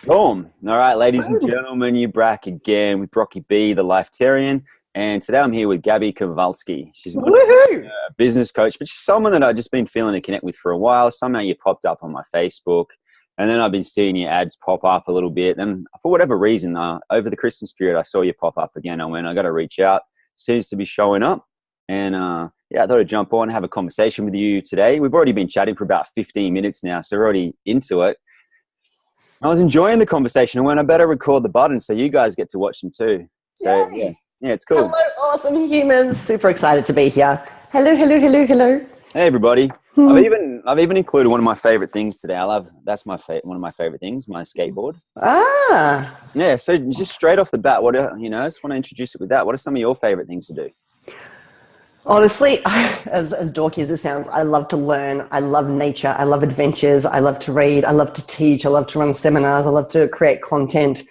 Boom. All right, ladies and gentlemen, you're back again with Brocky B, the Lifetarian. And today I'm here with Gaby Kowalski. She's not a business coach, but she's someone that I've just been feeling to connect with for a while. Somehow you popped up on my Facebook, and then I've been seeing your ads pop up a little bit. And for whatever reason, over the Christmas period, I saw you pop up again. I went, I got to reach out. Seems to be showing up. And yeah, I thought I'd jump on and have a conversation with you today. We've already been chatting for about 15 minutes now, so we're already into it. I was enjoying the conversation and when I better record the button so you guys get to watch them too. So yeah, it's cool. Hello, awesome humans. Super excited to be here. Hello. Hey everybody. I've even included one of my favorite things today. That's one of my favorite things, my skateboard. Yeah, so just straight off the bat, I just want to introduce it with that. What are some of your favorite things to do? Honestly, as dorky as it sounds, I love to learn. I love nature. I love adventures. I love to read. I love to teach. I love to run seminars. I love to create content.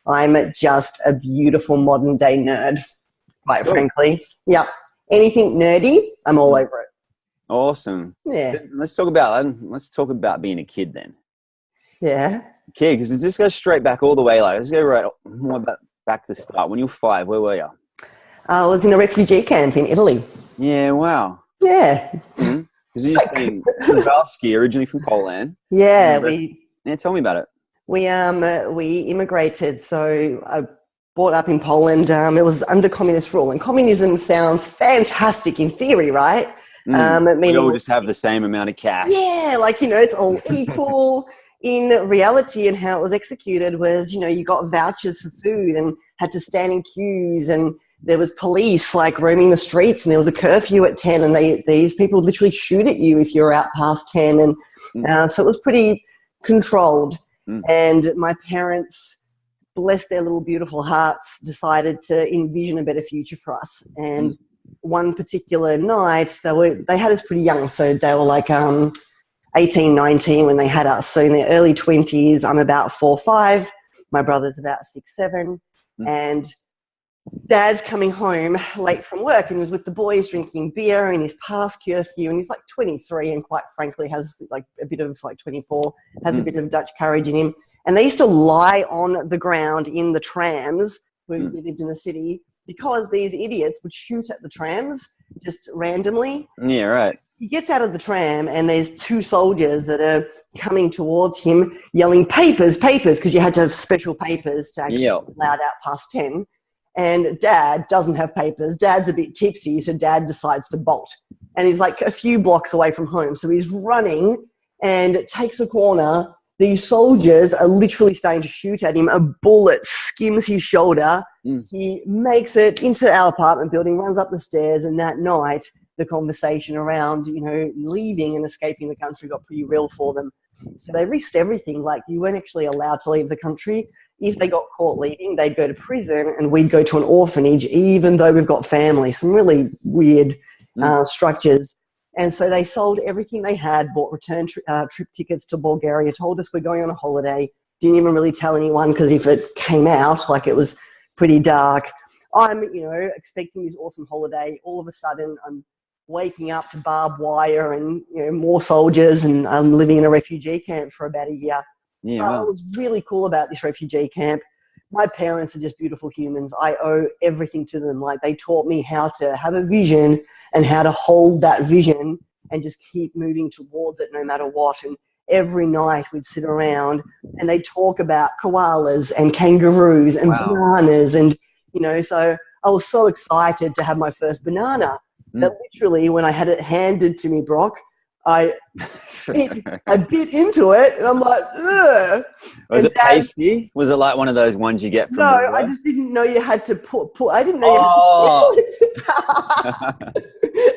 I'm just a beautiful modern day nerd, quite frankly. Yep. Anything nerdy, I'm all over it. Awesome. Yeah. Let's talk about being a kid then. Yeah. Kid, because this goes straight back all the way. Let's go back to the start. When you were 5, where were you? I was in a refugee camp in Italy. Yeah, wow. Yeah. Because you're saying Kowalski, originally from Poland. Yeah. Tell me about it. We immigrated, so I brought up in Poland. It was under communist rule, and communism sounds fantastic in theory, right? We all just have the same amount of cash. Yeah, it's all equal. In reality, and how it was executed was, you got vouchers for food and had to stand in queues, and there was police roaming the streets, and there was a curfew at 10, and these people would literally shoot at you if you were out past 10, and so it was pretty controlled. And my parents, bless their little beautiful hearts, decided to envision a better future for us. And one particular night, they had us pretty young, so they were 18, 19 when they had us. So in their early 20s, I'm about 4 or 5, my brother's about 6, 7, and Dad's coming home late from work, and he was with the boys drinking beer, and he's past curfew, and he's 23, and quite frankly has a bit of 24, has a bit of Dutch courage in him. And they used to lie on the ground in the trams when we lived in the city, because these idiots would shoot at the trams just randomly. Yeah, right. He gets out of the tram, and there's 2 soldiers that are coming towards him yelling, papers, because you had to have special papers to actually be allowed out past 10. And Dad doesn't have papers. Dad's a bit tipsy, so Dad decides to bolt. And he's a few blocks away from home. So he's running and takes a corner. These soldiers are literally starting to shoot at him. A bullet skims his shoulder. He makes it into our apartment building, runs up the stairs, and that night the conversation around, leaving and escaping the country got pretty real for them. So they risked everything. You weren't actually allowed to leave the country. If they got caught leaving, they'd go to prison, and we'd go to an orphanage, even though we've got family. Some really weird structures. And so they sold everything they had, bought return trip tickets to Bulgaria, told us we're going on a holiday, didn't even really tell anyone, because if it came out, it was pretty dark. I'm, expecting this awesome holiday. All of a sudden, I'm waking up to barbed wire and, more soldiers, and I'm living in a refugee camp for about a year. Yeah. What was really cool about this refugee camp, my parents are just beautiful humans. I owe everything to them. They taught me how to have a vision and how to hold that vision and just keep moving towards it no matter what. And every night we'd sit around and they'd talk about koalas and kangaroos and bananas. And, so I was so excited to have my first banana that literally when I had it handed to me, Brock, I bit into it, and I'm like, ugh. Was it pasty? Was it like one of those ones you get from? No, I just didn't know you had to put. I didn't know you had to put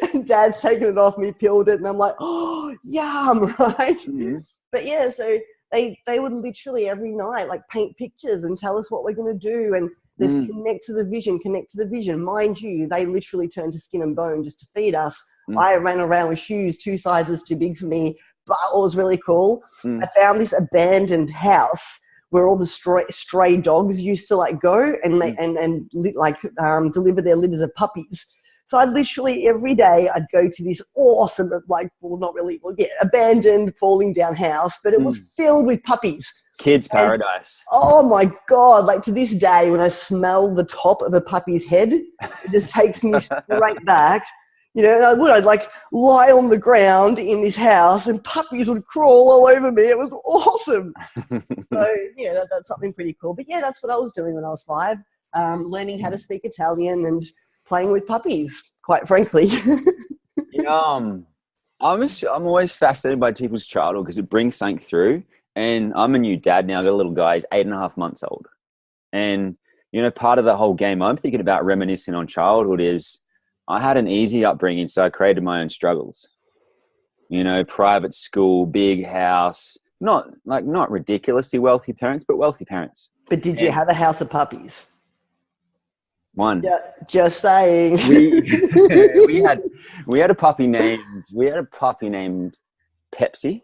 it. And Dad's taken it off me, peeled it, and I'm like, oh, yum, right? But yeah, so they would literally every night paint pictures and tell us what we're going to do, and this connect to the vision. Mind you, they literally turned to skin and bone just to feed us. I ran around with shoes 2 sizes too big for me, but what was really cool, I found this abandoned house where all the stray dogs used to go and deliver their litters of puppies. So I literally every day I'd go to this awesome, abandoned, falling down house, but it was filled with puppies. Kids paradise. Oh my God. Like to this day, when I smell the top of a puppy's head, it just takes me straight back. You know, I'd like lie on the ground in this house and puppies would crawl all over me. It was awesome. So, yeah, that's something pretty cool. But yeah, that's what I was doing when I was 5, learning how to speak Italian and playing with puppies, quite frankly. You know, I'm always fascinated by people's childhood because it brings something through. And I'm a new dad now. I got a little guy, he's 8.5 months old. And, you know, part of the whole game I'm thinking about reminiscing on childhood is I had an easy upbringing, so I created my own struggles. You know, private school, big house, not ridiculously wealthy parents, but wealthy parents. But did you have a house of puppies? One. Yeah, just saying. We had a puppy named Pepsi,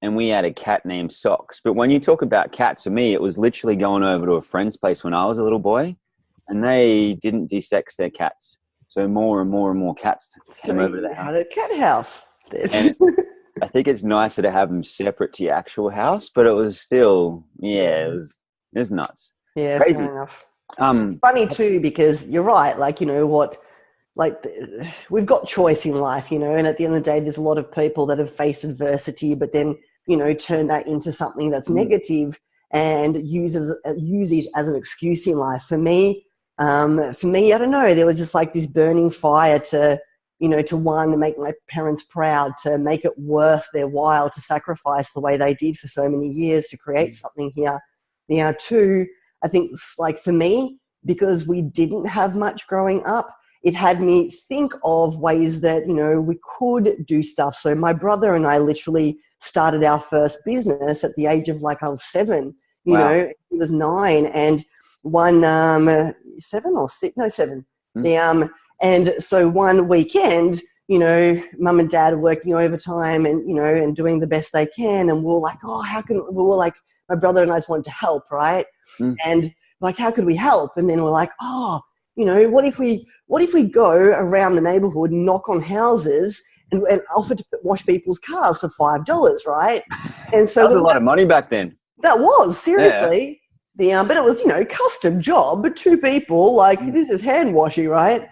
and we had a cat named Socks. But when you talk about cats, for me, it was literally going over to a friend's place when I was a little boy, and they didn't de-sex their cats. So more and more cats came over to the house. Had a cat house. And I think it's nicer to have them separate to your actual house, but it was still, it was nuts. Yeah, crazy. Fair enough. It's funny too, because you're right. Like, you know what, like we've got choice in life, you know, and at the end of the day, there's a lot of people that have faced adversity, but then, you know, turn that into something that's negative and use it as an excuse in life. For me, I don't know, there was just like this burning fire to, you know, to make my parents proud, to make it worth their while to sacrifice the way they did for so many years to create something here. You know, 2, I think it's like for me, because we didn't have much growing up, it had me think of ways that, you know, we could do stuff. So my brother and I literally started our first business at the age of like I was 7, you know, he was 9, and one 7 or 6, no 7. And so one weekend, you know, mum and dad are working overtime and, you know, and doing the best they can. And we're like, my brother and I just wanted to help, right? And like, how could we help? And then we're like, you know, what if we go around the neighborhood, knock on houses and offer to wash people's cars for $5, right? And so that was a lot of money back then. That was, seriously. Yeah. But it was, you know, custom job, but 2 people, like this is hand washing, right?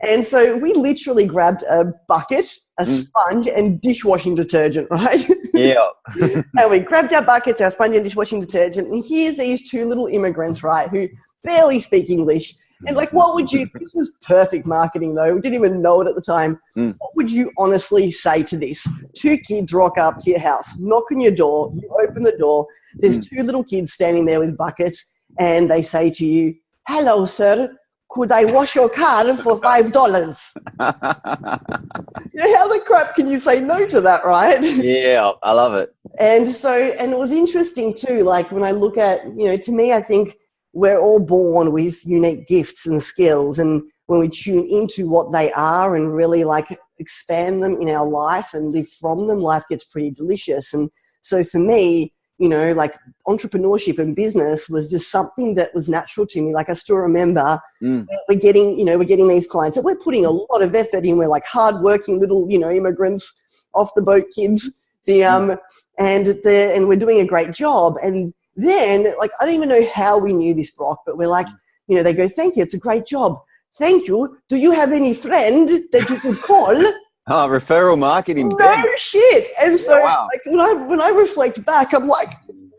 And so we literally grabbed a bucket, a sponge, and dishwashing detergent, right? Yeah. And we grabbed our buckets, our sponge and dishwashing detergent, and here's these 2 little immigrants, right, who barely speak English. And like, this was perfect marketing though, we didn't even know it at the time. What would you honestly say to this? 2 kids rock up to your house, knock on your door, you open the door, there's 2 little kids standing there with buckets, and they say to you, "Hello, sir. Could I wash your car for $5? You know, how the crap can you say no to that, right? Yeah, I love it. And it was interesting too, like when I look at, you know, to me, I think we're all born with unique gifts and skills. And when we tune into what they are and really like expand them in our life and live from them, life gets pretty delicious. And so for me, you know, like entrepreneurship and business was just something that was natural to me. Like I still remember we're getting these clients that we're putting a lot of effort in. We're like hardworking little, you know, immigrants, off the boat kids. And we're doing a great job. And then like, I don't even know how we knew this, Brock, but we're like, you know, they go, "Thank you. It's a great job. Thank you. Do you have any friend that you could call?" Oh, referral marketing. No shit. And so like when I reflect back, I'm like,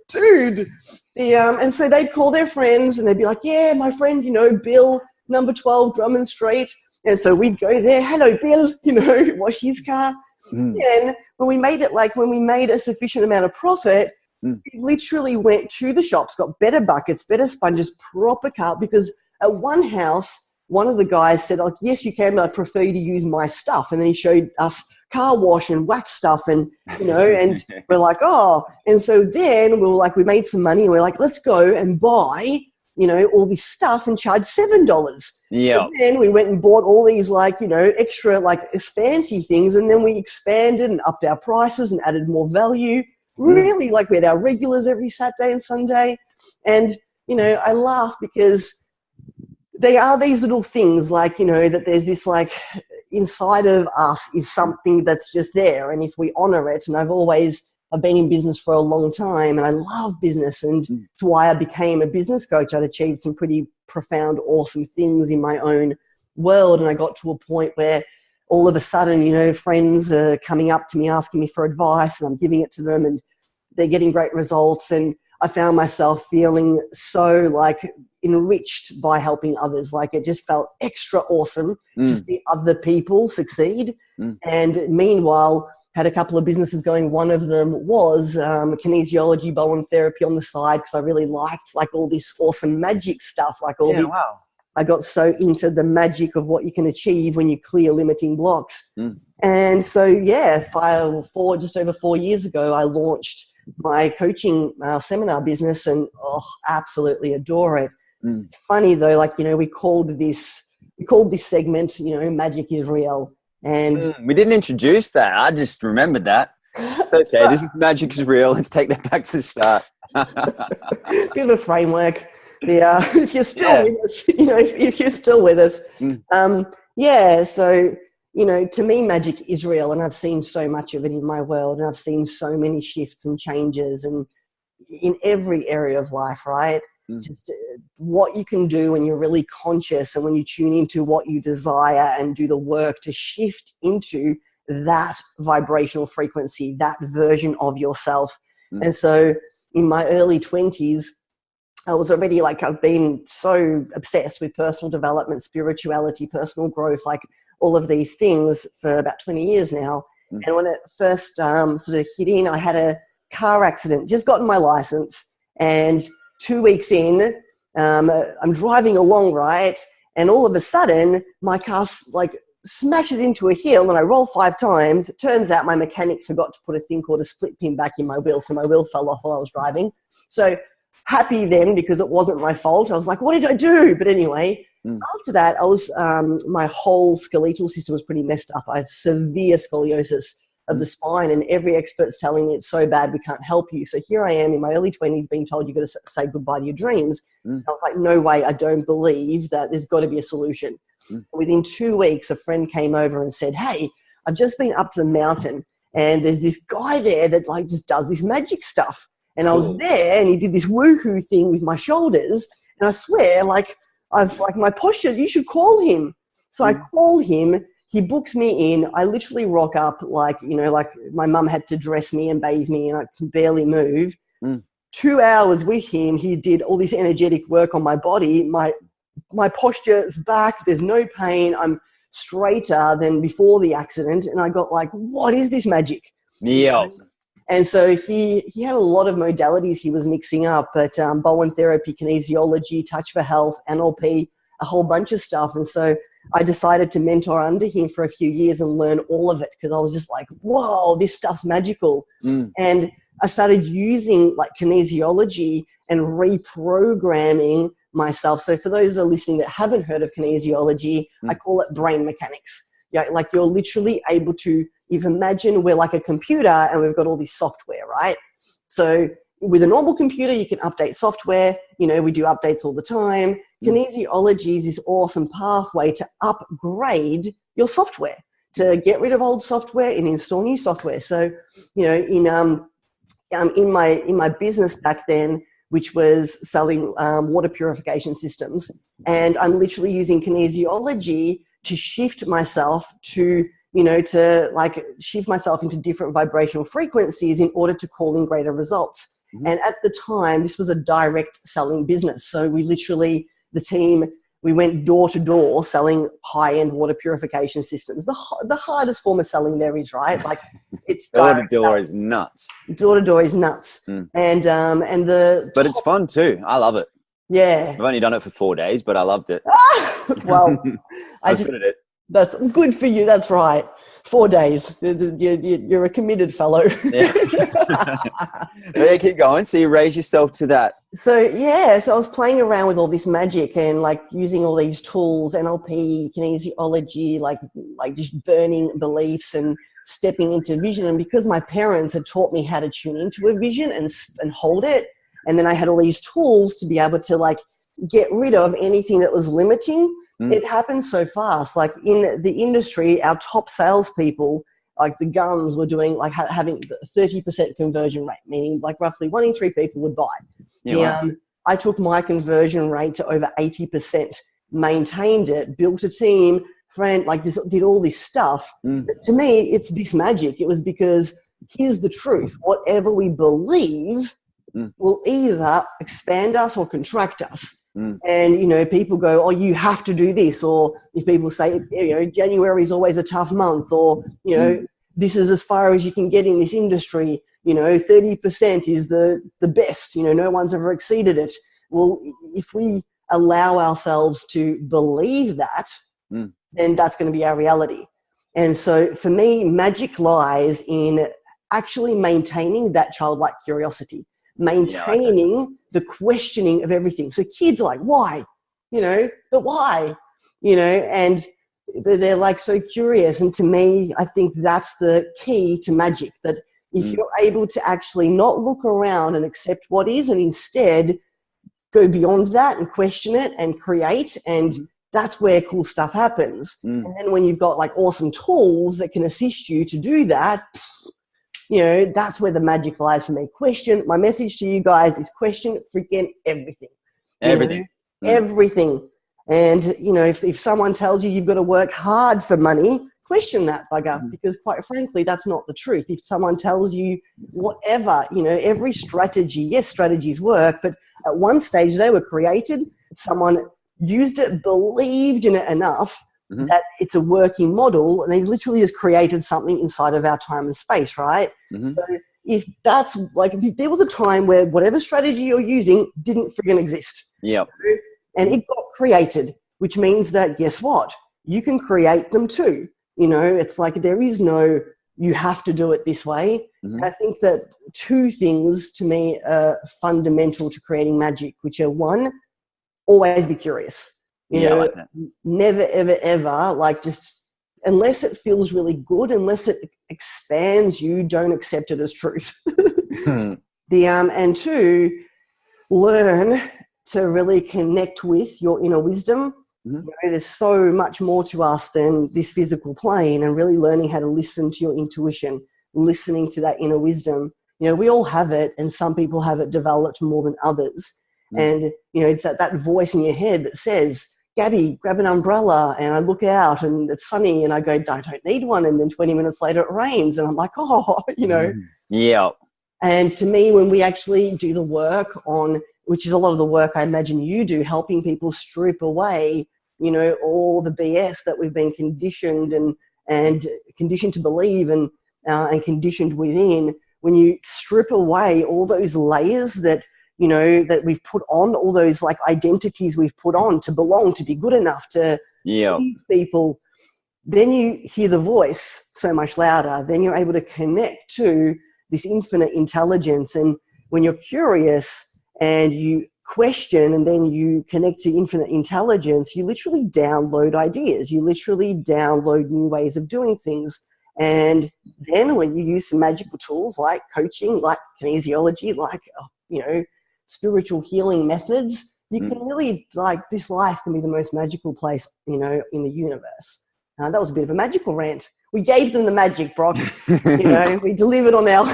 dude. And so they'd call their friends and they'd be like, "Yeah, my friend, you know, Bill, number 12 Drummond Street." And so we'd go there, "Hello, Bill," you know, wash his car. And when we made a sufficient amount of profit, we literally went to the shops, got better buckets, better sponges, proper car, because at one house, one of the guys said, like, "Yes, you can, but I prefer you to use my stuff." And then he showed us car wash and wax stuff and, you know, and we're like, "Oh." And so then we made some money and we're like, "Let's go and buy, you know, all this stuff and charge $7. Yeah. And then we went and bought all these like, you know, extra like fancy things. And then we expanded and upped our prices and added more value. Really, like we had our regulars every Saturday and Sunday. And, you know, I laugh because they are these little things like, you know, that there's this like inside of us is something that's just there. And if we honor it, and I've always I've been in business for a long time and I love business, and it's why I became a business coach. I'd achieved some pretty profound, awesome things in my own world, and I got to a point where all of a sudden, you know, friends are coming up to me asking me for advice, and I'm giving it to them, and they're getting great results. And I found myself feeling so like enriched by helping others. Like it just felt extra awesome to see other people succeed. And meanwhile, had a couple of businesses going. One of them was kinesiology, Bowen therapy on the side, because I really liked like all this awesome magic stuff. Like all these, I got so into the magic of what you can achieve when you clear limiting blocks. And so, yeah, just over 4 years ago, I launched my coaching seminar business, and absolutely adore it. It's funny though, like, you know, we called this segment, you know, Magic is Real. And we didn't introduce that. I just remembered that. Okay, this is Magic is Real. Let's take that back to the start. Bit of a framework. Yeah, if you're still with us, you know, if you're still with us. So, you know, to me, magic is real, and I've seen so much of it in my world, and I've seen so many shifts and changes, and in every area of life, right? Just what you can do when you're really conscious and when you tune into what you desire and do the work to shift into that vibrational frequency, that version of yourself. And so in my early 20s, I was already like, I've been so obsessed with personal development, spirituality, personal growth, like all of these things for about 20 years now. And when it first sort of hit in, I had a car accident, just gotten my license, and 2 weeks in, I'm driving along, right? And all of a sudden, my car like smashes into a hill, and I roll 5 times. It turns out my mechanic forgot to put a thing called a split pin back in my wheel, so my wheel fell off while I was driving. So happy then, because it wasn't my fault. I was like, what did I do? But anyway, after that, I was my whole skeletal system was pretty messed up. I had severe scoliosis of the spine, and every expert's telling me it's so bad we can't help you. So here I am in my early 20s being told you've got to say goodbye to your dreams. I was like, no way, I don't believe that. There's got to be a solution. Within 2 weeks, a friend came over and said, hey, I've just been up to the mountain, and there's this guy there that like just does this magic stuff. And I was there, and he did this woohoo thing with my shoulders, and I swear, like, I've like my posture, you should call him. So I call him. He books me in. I literally rock up like, you know, like my mum had to dress me and bathe me, and I can barely move. 2 hours with him, he did all this energetic work on my body. My posture's back. There's no pain. I'm straighter than before the accident. And I got like, what is this magic? Yeah. And so he had a lot of modalities he was mixing up, but Bowen therapy, kinesiology, touch for health, NLP, a whole bunch of stuff. And so I decided to mentor under him for a few years and learn all of it, because I was just like, whoa, this stuff's magical. And I started using like kinesiology and reprogramming myself. So for those that are listening that haven't heard of kinesiology, I call it brain mechanics. Yeah, like you're literally able to, you've imagined we're like a computer and we've got all this software, right? So with a normal computer, you can update software. You know, we do updates all the time. Kinesiology is this awesome pathway to upgrade your software, to get rid of old software and install new software. So, you know, in my business back then, which was selling water purification systems, and I'm literally using kinesiology to shift myself to, you know, to like shift myself into different vibrational frequencies in order to call in greater results. And at the time, this was a direct selling business. So we literally, the team, we went door to door selling high-end water purification systems. The hardest form of selling there is, right? Like it's door to door is nuts. Door to door is nuts. But it's fun too. I love it. Yeah. I've only done it for 4 days, but I loved it. Well, I was good at it. That's good for you. That's right. 4 days. You're a committed fellow. Yeah. Yeah, keep going. So you raise yourself to that. So I was playing around with all this magic and like using all these tools, NLP, kinesiology, like just burning beliefs and stepping into vision. And because my parents had taught me how to tune into a vision and hold it, and then I had all these tools to be able to like get rid of anything that was limiting. It happened so fast. Like in the industry, our top salespeople like the guns were doing, like having a 30% conversion rate, meaning like roughly 1 in 3 people would buy. Yeah, wow. I took my conversion rate to over 80%, maintained it, built a team, like this, did all this stuff. But to me, it's this magic. It was because here's the truth. Whatever we believe will either expand us or contract us. And, you know, people go, oh, you have to do this. Or if people say, you know, January is always a tough month, or, you know, this is as far as you can get in this industry, you know, 30% is the best, you know, no one's ever exceeded it. Well, if we allow ourselves to believe that, then that's going to be our reality. And so for me, magic lies in actually maintaining that childlike curiosity, maintaining the questioning of everything. So kids are like, why? You know, but why? You know, and they're like so curious. And to me, I think that's the key to magic, that if you're able to actually not look around and accept what is, and instead go beyond that and question it and create, and that's where cool stuff happens. And then when you've got like awesome tools that can assist you to do that, you know, that's where the magic lies for me. Question. My message to you guys is question freaking everything. Everything. Everything. And, you know, if someone tells you you've got to work hard for money, question that bugger, because quite frankly, that's not the truth. If someone tells you whatever, you know, every strategy, yes, strategies work, but at one stage they were created, someone used it, believed in it enough that it's a working model, and they literally just created something inside of our time and space, right? So if that's like, if there was a time where whatever strategy you're using didn't friggin' exist. Yep. And it got created, which means that, guess what? You can create them too. You know, it's like there is no, you have to do it this way. I think that 2 things to me are fundamental to creating magic, which are, 1, always be curious. You know, like that. Never, ever, ever, like, just unless it feels really good, unless it expands you, don't accept it as truth. And 2, learn to really connect with your inner wisdom. You know, there's so much more to us than this physical plane, and really learning how to listen to your intuition, listening to that inner wisdom. You know, we all have it, and some people have it developed more than others. And, you know, it's that voice in your head that says, Gabby, grab an umbrella. And I look out and it's sunny, and I go, I don't need one. And then 20 minutes later it rains, and I'm like, oh, you know. Yeah. And to me, when we actually do the work on, which is a lot of the work I imagine you do, helping people strip away, you know, all the BS that we've been conditioned and conditioned to believe and conditioned within, when you strip away all those layers that, you know, that we've put on, all those like identities we've put on to belong, to be good enough, to please people, then you hear the voice so much louder. Then you're able to connect to this infinite intelligence. And when you're curious and you question and then you connect to infinite intelligence, you literally download ideas. You literally download new ways of doing things. And then when you use some magical tools like coaching, like kinesiology, like, you know, spiritual healing methods, you can really, like, this life can be the most magical place, you know, in the universe. That was a bit of a magical rant. We gave them the magic, Brock. You know, we delivered on our...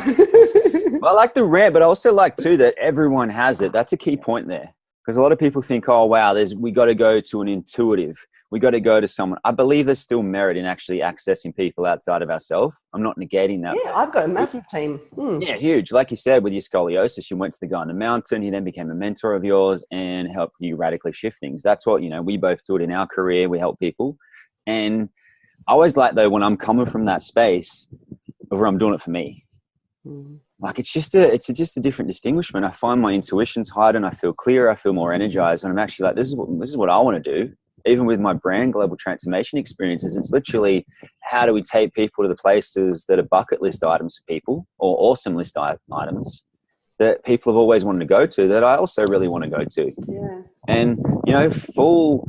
Well, I like the rant, but I also like too that everyone has it. That's a key point there, because a lot of people think, oh, wow, we got to go to an intuitive. We got to go to someone. I believe there's still merit in actually accessing people outside of ourselves. I'm not negating that. Yeah, I've got a massive team. Yeah, huge. Like you said, with your scoliosis, you went to the guy on the mountain. He then became a mentor of yours and helped you radically shift things. That's what, you know, we both do it in our career. We help people. And I always like, though, when I'm coming from that space of where I'm doing it for me. Like, it's just a different distinguishment. I find my intuition's higher and I feel clearer. I feel more energized. And I'm actually like, this is what I want to do. Even with my brand global transformation experiences, it's literally, how do we take people to the places that are bucket list items for people, or awesome list items that people have always wanted to go to, that I also really want to go to. Yeah. And, you know, full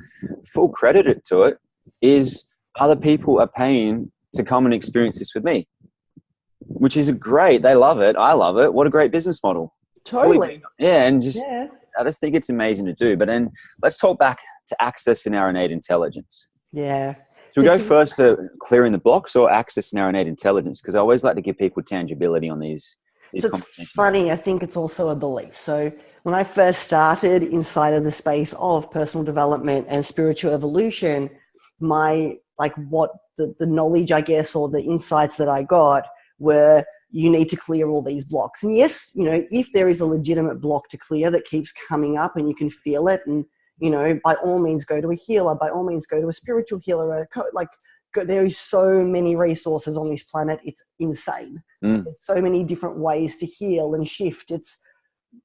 credit to it is other people are paying to come and experience this with me, which is great. They love it. I love it. What a great business model. Totally. Yeah. And I just think it's amazing to do. But then let's talk back to accessing our innate intelligence. Yeah. Should we go first to clearing the blocks or accessing our innate intelligence? Because I always like to give people tangibility on these so it's funny, I think it's also a belief. So when I first started inside of the space of personal development and spiritual evolution, my, like, what the knowledge, I guess, or the insights that I got were, you need to clear all these blocks. And yes, you know, if there is a legitimate block to clear that keeps coming up and you can feel it, and, you know, by all means go to a healer, by all means go to a spiritual healer, there is so many resources on this planet. It's insane. There's so many different ways to heal and shift. It's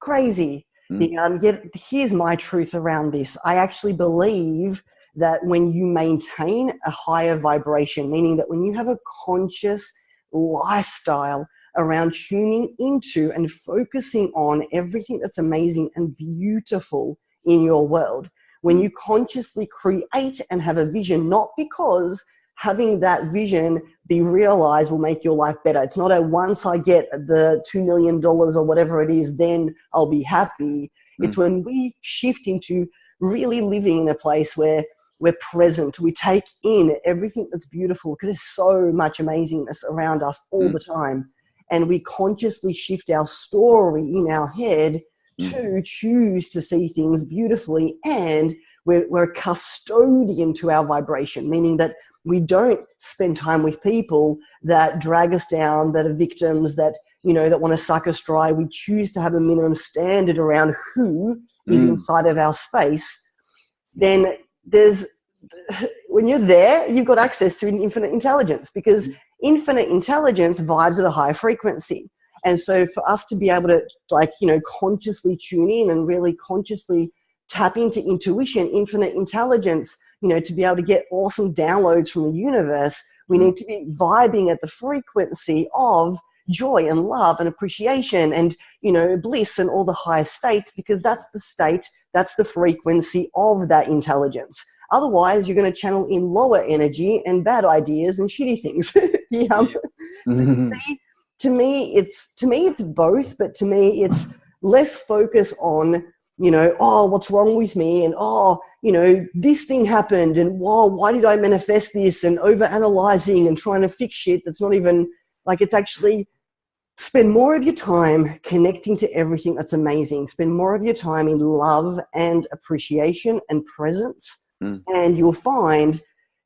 crazy. Yet here's my truth around this. I actually believe that when you maintain a higher vibration, meaning that when you have a conscious lifestyle around tuning into and focusing on everything that's amazing and beautiful in your world, when you consciously create and have a vision, not because having that vision be realized will make your life better. It's not a once I get the $2 million or whatever it is, then I'll be happy. It's when we shift into really living in a place where we're present, we take in everything that's beautiful, because there's so much amazingness around us all the time. And we consciously shift our story in our head to choose to see things beautifully. And we're a custodian to our vibration, meaning that we don't spend time with people that drag us down, that are victims, that, you know, that want to suck us dry. We choose to have a minimum standard around who is inside of our space. Then when you're there, you've got access to an infinite intelligence, because infinite intelligence vibes at a high frequency. And so for us to be able to, like, you know, consciously tune in and really consciously tap into intuition, infinite intelligence, you know, to be able to get awesome downloads from the universe, we need to be vibing at the frequency of joy and love and appreciation and, you know, bliss and all the highest states, because that's the state, that's the frequency of that intelligence. Otherwise, you're going to channel in lower energy and bad ideas and shitty things. So to me, it's both, but to me, it's less focus on, you know, oh, what's wrong with me? And, oh, you know, this thing happened. And, wow, why did I manifest this? And over-analyzing and trying to fix shit that's not even, like, it's actually spend more of your time connecting to everything that's amazing. Spend more of your time in love and appreciation and presence. And you'll find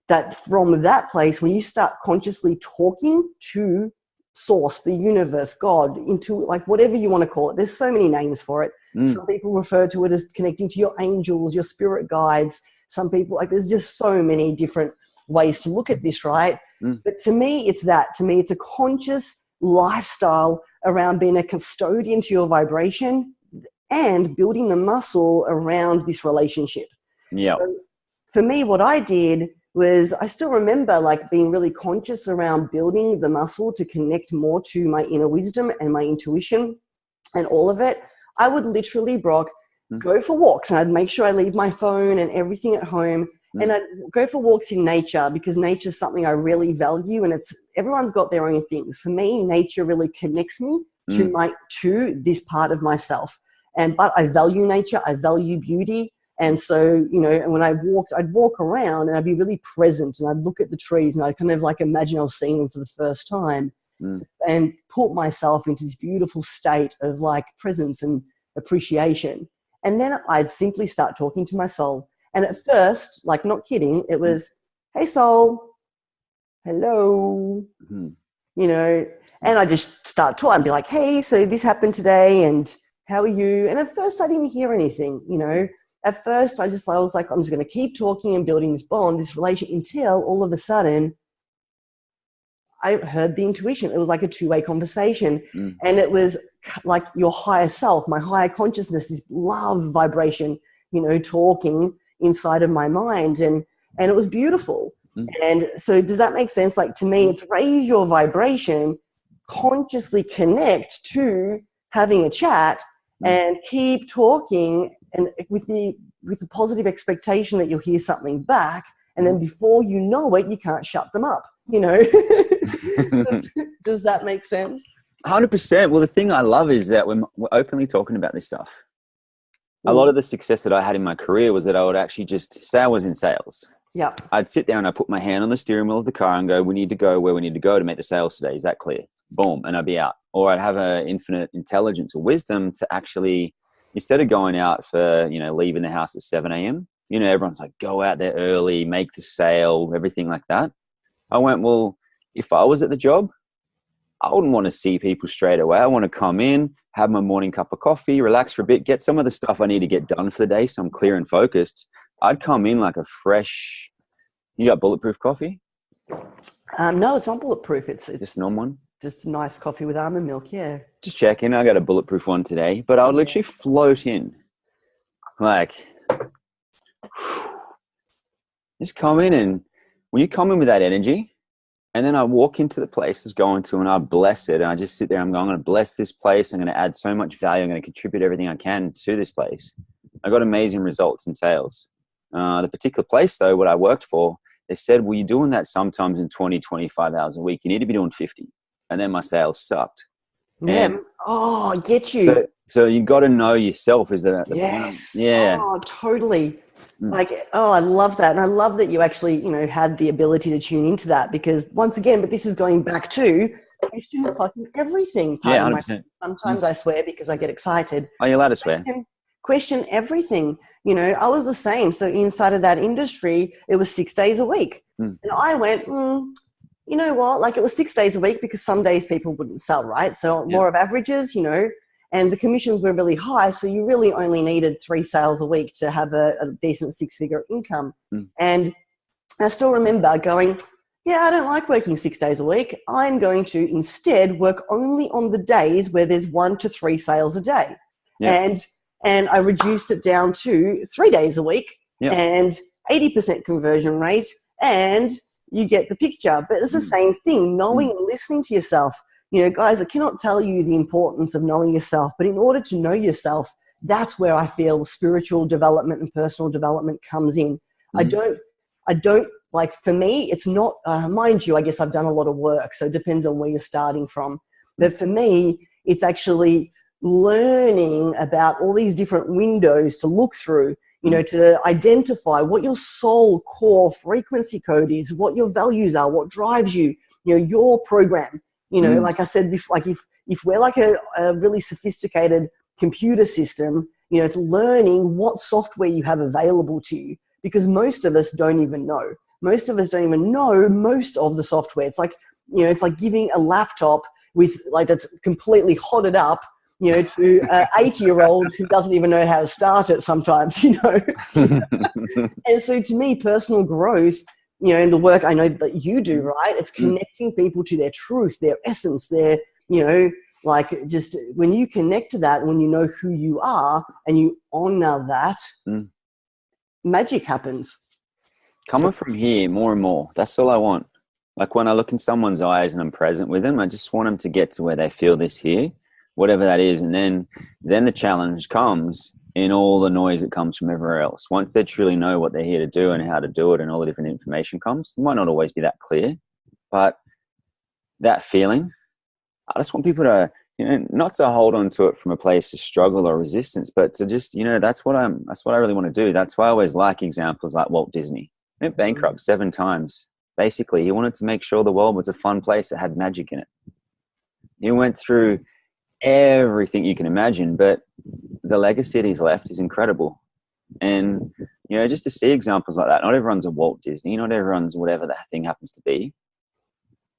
that from that place, when you start consciously talking to source, the universe, God, into, like, whatever you want to call it, there's so many names for it. Some people refer to it as connecting to your angels, your spirit guides. Some people, like, there's just so many different ways to look at this, right? But to me, it's that. To me, it's a conscious lifestyle around being a custodian to your vibration and building the muscle around this relationship. So for me, what I did was, I still remember, like, being really conscious around building the muscle to connect more to my inner wisdom and my intuition and all of it. I would literally, Brock, go for walks, and I'd make sure I leave my phone and everything at home, and I'd go for walks in nature, because nature is something I really value, and everyone's got their own things. For me, nature really connects me to this part of myself. But I value nature, I value beauty. And so, you know, and when I walked, I'd walk around and I'd be really present, and I'd look at the trees and I'd kind of like imagine I was seeing them for the first time and put myself into this beautiful state of, like, presence and appreciation. And then I'd simply start talking to my soul. And at first, like, not kidding, it was, hey, soul, hello, you know, and I just start talking. I'd be like, hey, so this happened today, and how are you? And at first I didn't hear anything, you know. At first, I was like, I'm just going to keep talking and building this bond, this relation, until all of a sudden I heard the intuition. It was like a two-way conversation. And it was like your higher self, my higher consciousness, this love vibration, you know, talking inside of my mind. And it was beautiful. And so does that make sense? Like, to me, it's raise your vibration, consciously connect to having a chat, and keep talking, and with the positive expectation that you'll hear something back, and then before you know it, you can't shut them up, you know. Does that make sense? 100%. Well, the thing I love is that when we're openly talking about this stuff, a lot of the success that I had in my career was that I would actually just say I was in sales. Yep. I'd sit there and I'd put my hand on the steering wheel of the car and go, we need to go where we need to go to make the sales today. Is that clear? Boom. And I'd be out. Or I'd have an infinite intelligence or wisdom to actually, instead of going out for, leaving the house at 7 a.m., everyone's like, go out there early, make the sale, everything like that. I went, well, if I was at the job, I wouldn't want to see people straight away. I want to come in, have my morning cup of coffee, relax for a bit, get some of the stuff I need to get done for the day so I'm clear and focused. I'd come in like a fresh. You got bulletproof coffee? No, it's not bulletproof. It's just normal one. Just a nice coffee with almond milk. Yeah. Just checking. I got a bulletproof one today, but I would literally float in, like, just come in, and when you come in with that energy, and then I walk into the place I was going to, and I bless it, and I just sit there. I'm going to bless this place. I'm going to add so much value. I'm going to contribute everything I can to this place. I got amazing results in sales. The particular place, though, what I worked for, they said, well, you're doing that sometimes in 20, 25 hours a week. You need to be doing 50. And then my sales sucked. Yeah. I get you. So you got to know yourself. Is that the yes. point? Yeah. Oh, totally. I love that. And I love that you actually, had the ability to tune into that, because once again, but this is going back to question fucking everything. Yeah, 100%. Sometimes I swear because I get excited. Are you allowed to swear? Question everything. I was the same. So inside of that industry, it was 6 days a week. And I went, you know what? Like, it was 6 days a week because some days people wouldn't sell, right? So more of averages, and the commissions were really high. So you really only needed 3 sales a week to have a decent 6-figure income. And I still remember going, I don't like working 6 days a week. I'm going to instead work only on the days where there's 1 to 3 sales a day. Yeah. And I reduced it down to 3 days a week and 80% conversion rate, and you get the picture. But it's the same thing, knowing and listening to yourself. Guys, I cannot tell you the importance of knowing yourself, but in order to know yourself, that's where I feel spiritual development and personal development comes in. I don't like, for me, it's not, mind you, I guess I've done a lot of work, so it depends on where you're starting from. But for me, it's actually learning about all these different windows to look through, to identify what your soul core frequency code is, what your values are, what drives you, your program. Like I said before, like if we're like a really sophisticated computer system, it's learning what software you have available to you, because most of us don't even know. Most of us don't even know most of the software. It's like, it's like giving a laptop with, like, that's completely hotted up, to an 80-year-old who doesn't even know how to start it sometimes, And so to me, personal growth, and the work I know that you do, right? It's connecting people to their truth, their essence, their, like, just when you connect to that, when you know who you are and you honor that, magic happens. Coming from here more and more, that's all I want. Like, when I look in someone's eyes and I'm present with them, I just want them to get to where they feel this here, whatever that is. And then the challenge comes in all the noise that comes from everywhere else. Once they truly know what they're here to do and how to do it, and all the different information comes, it might not always be that clear, but that feeling, I just want people to, not to hold on to it from a place of struggle or resistance, but to just, that's what I really want to do. That's why I always like examples like Walt Disney. He went bankrupt 7 times. Basically, he wanted to make sure the world was a fun place that had magic in it. He went through everything you can imagine, but the legacy that he's left is incredible. And, just to see examples like that, not everyone's a Walt Disney, not everyone's whatever that thing happens to be,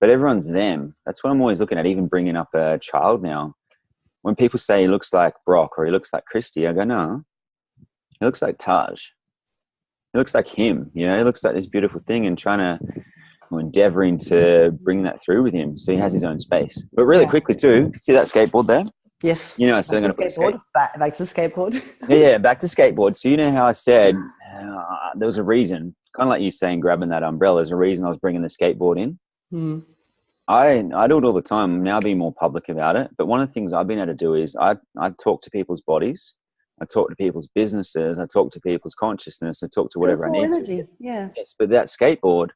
but everyone's them. That's what I'm always looking at, even bringing up a child now. When people say he looks like Brock or he looks like Christy, I go, no, he looks like Taj. He looks like him, he looks like this beautiful thing, and endeavoring to bring that through with him so he has his own space. But really quickly too, see that skateboard there? Yes. I said I'm going to put skateboard. Back to the skateboard. Yeah, back to skateboard. So how I said there was a reason, kind of like you saying grabbing that umbrella, there's a reason I was bringing the skateboard in. I do it all the time. I'm now being more public about it. But one of the things I've been able to do is I talk to people's bodies. I talk to people's businesses. I talk to people's consciousness. I talk to whatever I need to. Yeah. Yes, but that skateboard,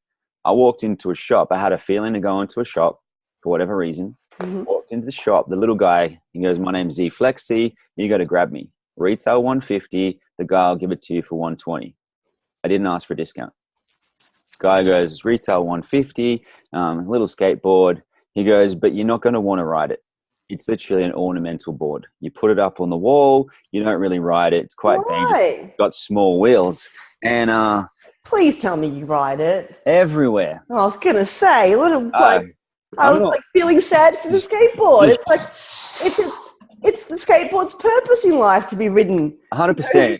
I walked into a shop. I had a feeling to go into a shop for whatever reason. Walked into the shop. The little guy, he goes, "My name's Z Flexi. You got to grab me. Retail $150. The guy will give it to you for $120. I didn't ask for a discount. Guy goes, retail 150, little skateboard. He goes, but you're not going to want to ride it. It's literally an ornamental board. You put it up on the wall. You don't really ride it. It's quite dangerous. It's got small wheels. And please tell me you ride it. Everywhere. I was going to say, a little I was feeling sad for the skateboard. It's like, it's the skateboard's purpose in life to be ridden. 100%.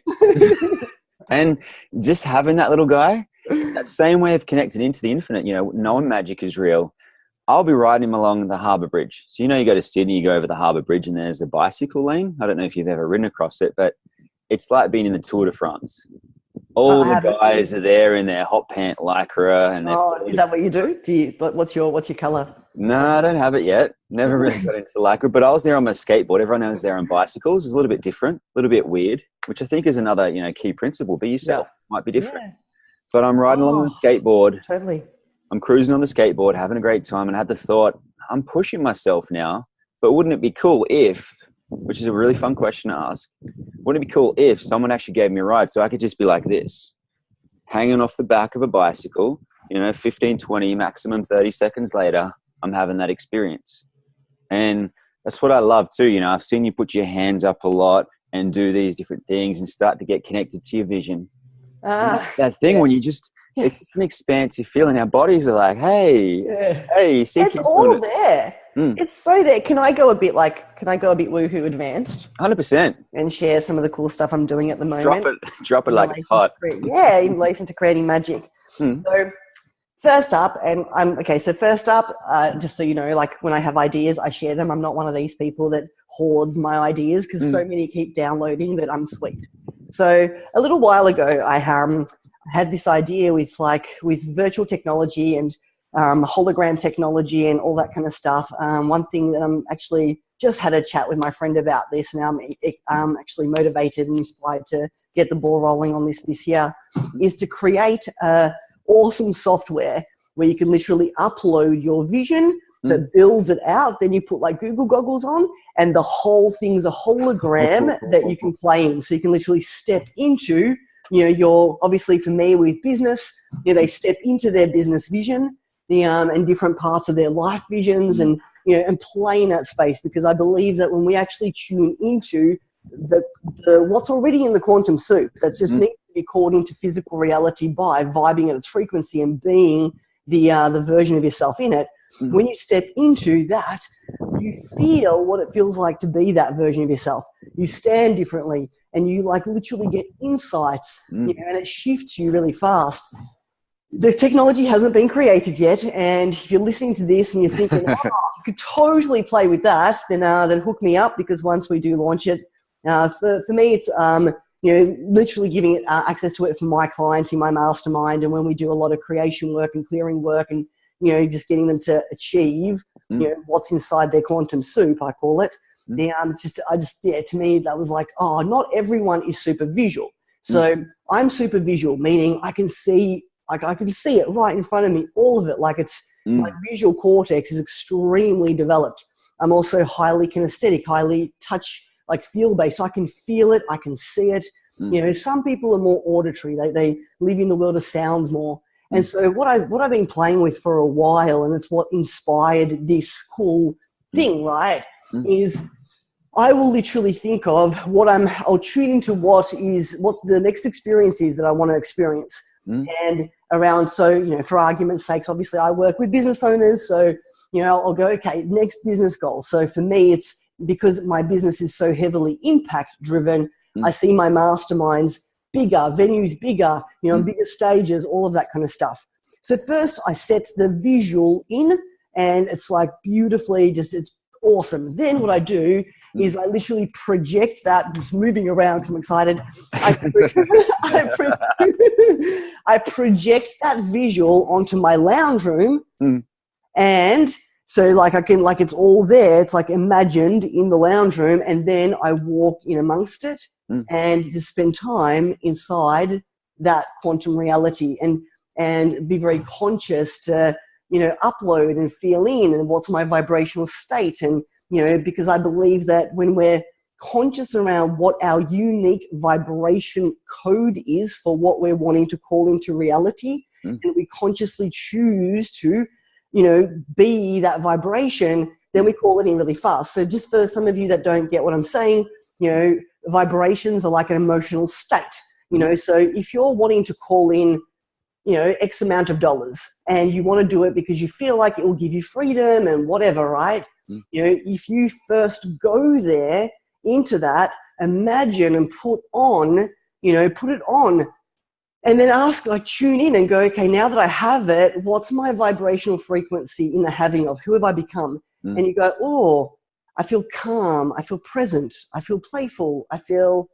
And just having that little guy, that same way of connecting into the infinite, knowing magic is real. I'll be riding him along the Harbour Bridge. So, you go to Sydney, you go over the Harbour Bridge and there's a bicycle lane. I don't know if you've ever ridden across it, but it's like being in the Tour de France. All the guys are there in their hot pant lycra. And is that what you do? What's your colour? No, I don't have it yet. Never really got into the lycra, but I was there on my skateboard. Everyone else there on bicycles. It's a little bit different, a little bit weird, which I think is another, key principle. Be yourself. Might be different. Yeah. But I'm riding along on the skateboard. Totally. I'm cruising on the skateboard, having a great time, and I had the thought, I'm pushing myself now, but wouldn't it be cool if, which is a really fun question to ask, wouldn't it be cool if someone actually gave me a ride so I could just be like this, hanging off the back of a bicycle, 15, 20, maximum 30 seconds later, I'm having that experience. And that's what I love too. I've seen you put your hands up a lot and do these different things and start to get connected to your vision. That thing when you just... It's an expansive feeling. Our bodies are like, hey, see, it's all there. It's so there. Can I go a bit woohoo advanced? 100%. And share some of the cool stuff I'm doing at the moment. Drop it like it's hot. In relation to creating magic. So first up, just so you know, like when I have ideas, I share them. I'm not one of these people that hoards my ideas because so many keep downloading that I'm sweet. So a little while ago, I had this idea with virtual technology and hologram technology and all that kind of stuff. One thing that I'm actually just had a chat with my friend about this, and I'm actually motivated and inspired to get the ball rolling on this year, is to create awesome software where you can literally upload your vision. So it builds it out. Then you put like Google goggles on and the whole thing's a hologram that you can play in. So you can literally step into you're obviously, for me with business, they step into their business vision, and different parts of their life visions and play in that space, because I believe that when we actually tune into the what's already in the quantum soup, that's just needs to be called into physical reality by vibing at its frequency and being the version of yourself in it. When you step into that, you feel what it feels like to be that version of yourself. You stand differently. And you literally get insights, and it shifts you really fast. The technology hasn't been created yet, and if you're listening to this and you're thinking, you could totally play with that, then hook me up, because once we do launch it, for me it's literally giving it access to it for my clients in my mastermind, and when we do a lot of creation work and clearing work, and just getting them to achieve what's inside their quantum soup, I call it. To me, that was like, not everyone is super visual. So I'm super visual, meaning I can see it right in front of me, all of it. Like my visual cortex is extremely developed. I'm also highly kinesthetic, highly touch, feel based. So I can feel it. I can see it. Some people are more auditory. They live in the world of sounds more. And so what I've been playing with for a while, and it's what inspired this cool thing, right, is I will literally think of I'll tune into what the next experience is that I want to experience. And around, for argument's sakes, obviously I work with business owners. So, I'll go, okay, next business goal. So for me, it's because my business is so heavily impact driven. I see my masterminds bigger, venues bigger, bigger stages, all of that kind of stuff. So first I set the visual in, and it's beautifully it's awesome. Then what I do is I literally project that. I'm just moving around because I'm excited. I project that visual onto my lounge room, and so I can it's all there. It's imagined in the lounge room, and then I walk in amongst it and just spend time inside that quantum reality and be very conscious to upload and feel in and what's my vibrational state. And because I believe that when we're conscious around what our unique vibration code is for what we're wanting to call into reality, and we consciously choose to, you know, be that vibration, then we call it in really fast. So just for some of you that don't get what I'm saying, you know, vibrations are like an emotional state, you know. So if you're wanting to call in, you know, X amount of dollars and you want to do it because you feel like it will give you freedom and whatever, right? You know, if you first go there into that, imagine and put it on and then ask, like, tune in and go, okay, now that I have it, what's my vibrational frequency in the having of? Who have I become? And you go, oh, I feel calm. I feel present. I feel playful. I feel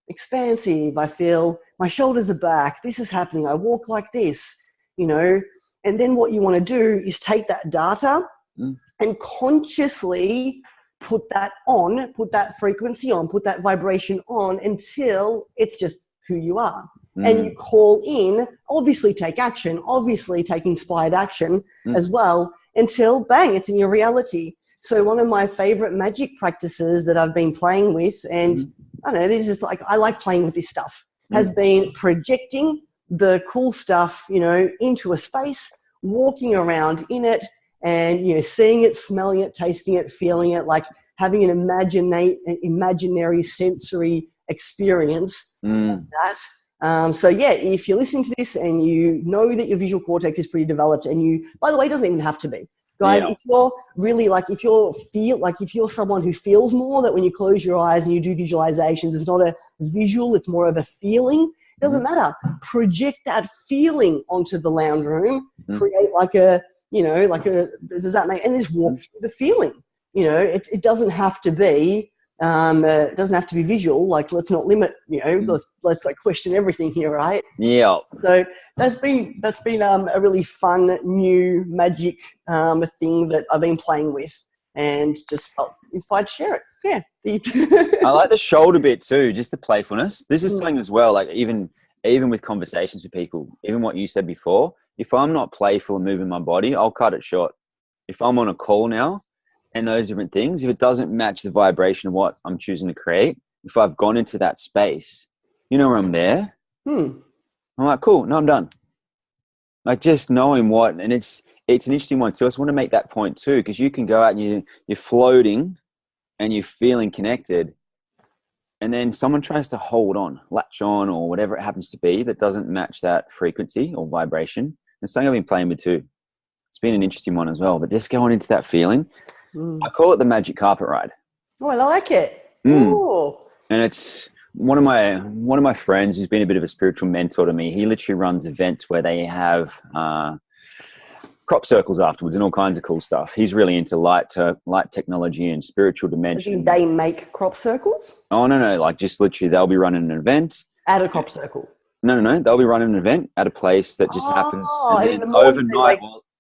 expansive. I feel my shoulders are back. This is happening. I walk like this, you know. And then what you want to do is take that data and consciously put that on, put that frequency on, put that vibration on until it's just who you are. And you call in, obviously take action, obviously take inspired action as well, until bang, it's in your reality. So one of my favorite magic practices that I've been playing with, and I don't know, this is like, I like playing with this stuff, has been projecting the cool stuff, you know, into a space, walking around in it, and, you know, seeing it, smelling it, tasting it, feeling it, like having an imaginary sensory experience like that. So yeah, if you're listening to this and you know that your visual cortex is pretty developed, and you, by the way, it doesn't even have to be. Guys, if you're really like, if you're someone who feels more, that when you close your eyes and you do visualizations, it's not a visual, it's more of a feeling. It doesn't matter. Project that feeling onto the lounge room, create like a, you know, like a, does that make, and just walk through the feeling. You know, it doesn't have to be, it doesn't have to be visual. Like, let's not limit, you know, let's like question everything here, right? Yeah. So that's been a really fun new magic thing that I've been playing with, and just felt inspired to share it. Yeah. I like the shoulder bit too, just the playfulness. This is something as well, like even with conversations with people, even what you said before, if I'm not playful and moving my body, I'll cut it short. If I'm on a call now and those different things, if it doesn't match the vibration of what I'm choosing to create, if I've gone into that space, you know, where I'm there, I'm like, cool, no, I'm done. Like, just knowing what, and it's an interesting one too. I just want to make that point too, because you can go out and you're floating and you're feeling connected, and then someone tries to latch on, or whatever it happens to be that doesn't match that frequency or vibration. It's something I've been playing with too. It's been an interesting one as well, but just going into that feeling. I call it the magic carpet ride. Oh, I like it. Oh. And it's one of my friends who's been a bit of a spiritual mentor to me. He literally runs events where they have crop circles afterwards and all kinds of cool stuff. He's really into light technology and spiritual dimension. They make crop circles? Oh, no. Like, just literally they'll be running an event. At a crop circle? No. They'll be running an event at a place that just happens. And then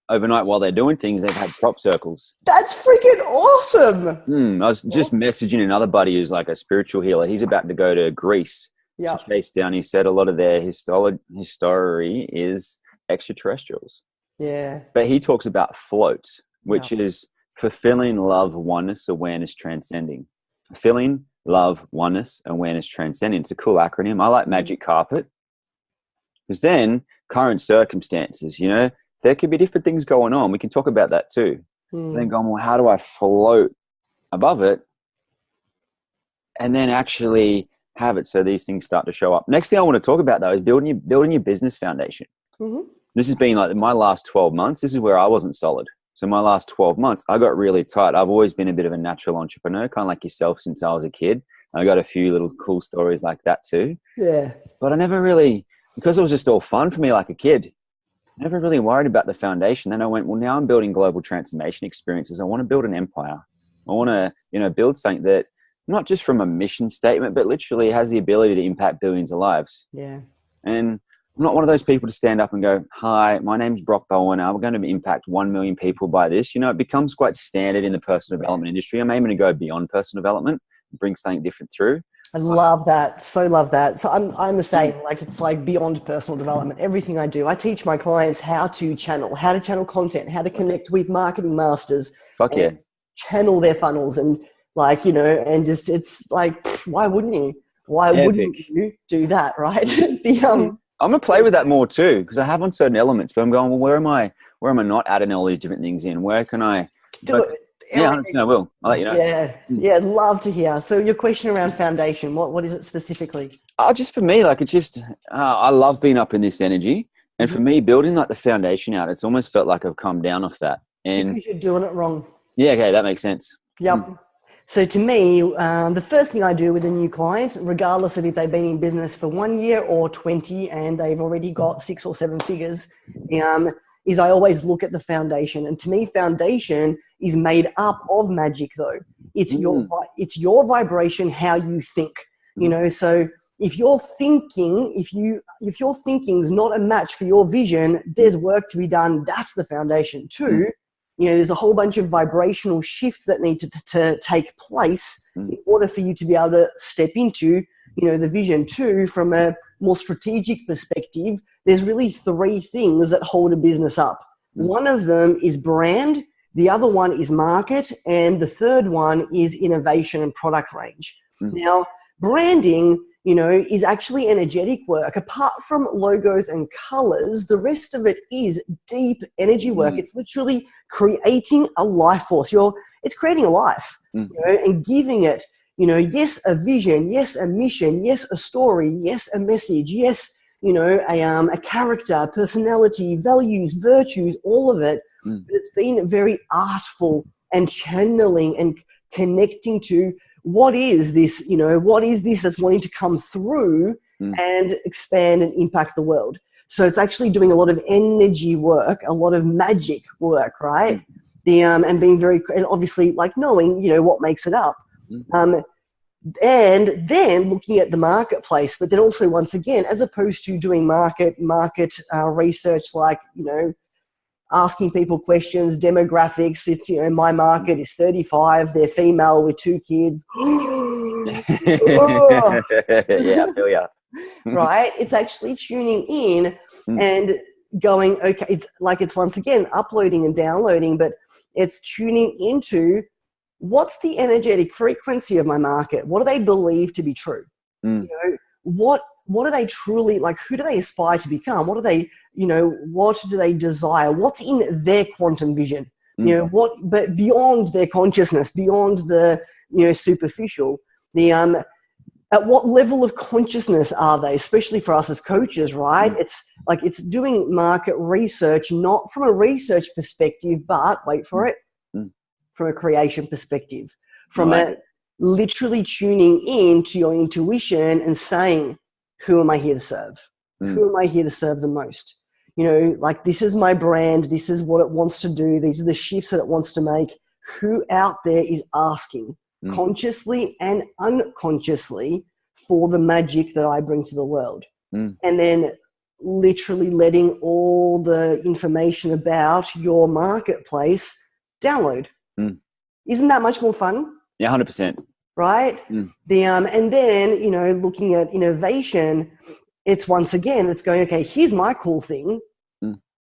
overnight while they're doing things, they've had crop circles. That's freaking awesome. I was just messaging another buddy who's like a spiritual healer. He's about to go to Greece to chase down. He said a lot of their history is extraterrestrials. Yeah. But he talks about float, which is fulfilling, love, oneness, awareness, transcending. Fulfilling, love, oneness, awareness, transcending. It's a cool acronym. I like magic carpet, because then current circumstances, you know, there could be different things going on. We can talk about that too. Then going, well, how do I float above it and then actually have it so these things start to show up? Next thing I want to talk about, though, is building your business foundation. This has been like my last 12 months. This is where I wasn't solid. So my last 12 months, I got really tight. I've always been a bit of a natural entrepreneur, kind of like yourself, since I was a kid. I got a few little cool stories like that too. Yeah. But I never really, because it was just all fun for me like a kid, never really worried about the foundation. Then I went, well, now I'm building global transformation experiences. I want to build an empire. I want to, you know, build something that not just from a mission statement, but literally has the ability to impact billions of lives. Yeah. And I'm not one of those people to stand up and go, hi, my name's Brock Bowen. I'm going to impact 1 million people by this. You know, it becomes quite standard in the personal development industry. I'm aiming to go beyond personal development, bring something different through. I love that. So love that. So I'm the same. Like, it's like beyond personal development. Everything I do, I teach my clients how to channel content, how to connect with marketing masters. Fuck yeah. Channel their funnels, and like, you know, and just, it's like, why wouldn't you? Why wouldn't you do that? Right. I'm gonna play with that more too, because I have on certain elements, but I'm going, well, where am I not adding all these different things in? Where can I do it? Yeah, 100%, I will. I'll let you know. Yeah, I'd love to hear. So your question around foundation, what is it specifically? Just for me, like, it's just, I love being up in this energy. And for me, building like the foundation out, it's almost felt like I've come down off that. And because you're doing it wrong. Yeah, okay, that makes sense. Yep. So to me, the first thing I do with a new client, regardless of if they've been in business for 1 year or 20 and they've already got 6 or 7 figures, is I always look at the foundation. And to me, foundation is made up of magic, though. It's your vibration, how you think. You know, so if your thinking is not a match for your vision, there's work to be done. That's the foundation. Two, you know, there's a whole bunch of vibrational shifts that need to take place in order for you to be able to step into, you know, the vision. Two, from a more strategic perspective, there's really 3 things that hold a business up. One of them is brand, the other one is market, and the third one is innovation and product range. Now, branding, you know, is actually energetic work. Apart from logos and colors, the rest of it is deep energy work. It's literally creating a life force. It's creating a life, you know, and giving it, you know, yes, a vision, yes, a mission, yes, a story, yes, a message, yes, you know, a character, personality, values, virtues, all of it. But it's been very artful and channeling and connecting to what is this, you know, what is this that's wanting to come through and expand and impact the world. So it's actually doing a lot of energy work, a lot of magic work, right? And being very, and obviously like knowing, you know, what makes it up. And then looking at the marketplace, but then also once again, as opposed to doing market research, like, you know, asking people questions, demographics. It's, you know, my market is 35. They're female with 2 kids. Yeah, I feel ya. Right? It's actually tuning in and going, okay, it's once again uploading and downloading, but it's tuning into what's the energetic frequency of my market? What do they believe to be true? You know, what do they truly, like, who do they aspire to become? What do they, you know, what do they desire? What's in their quantum vision? You know, but beyond their consciousness, beyond the, you know, superficial, at what level of consciousness are they, especially for us as coaches, right? It's like, it's doing market research, not from a research perspective, but wait for it, from a creation perspective, from literally tuning in to your intuition and saying, who am I here to serve? Who am I here to serve the most? You know, like, this is my brand. This is what it wants to do. These are the shifts that it wants to make. Who out there is asking consciously and unconsciously for the magic that I bring to the world? And then literally letting all the information about your marketplace download. Isn't that much more fun? Yeah, 100%. Right? And then, you know, looking at innovation, it's once again, it's going, okay, here's my cool thing.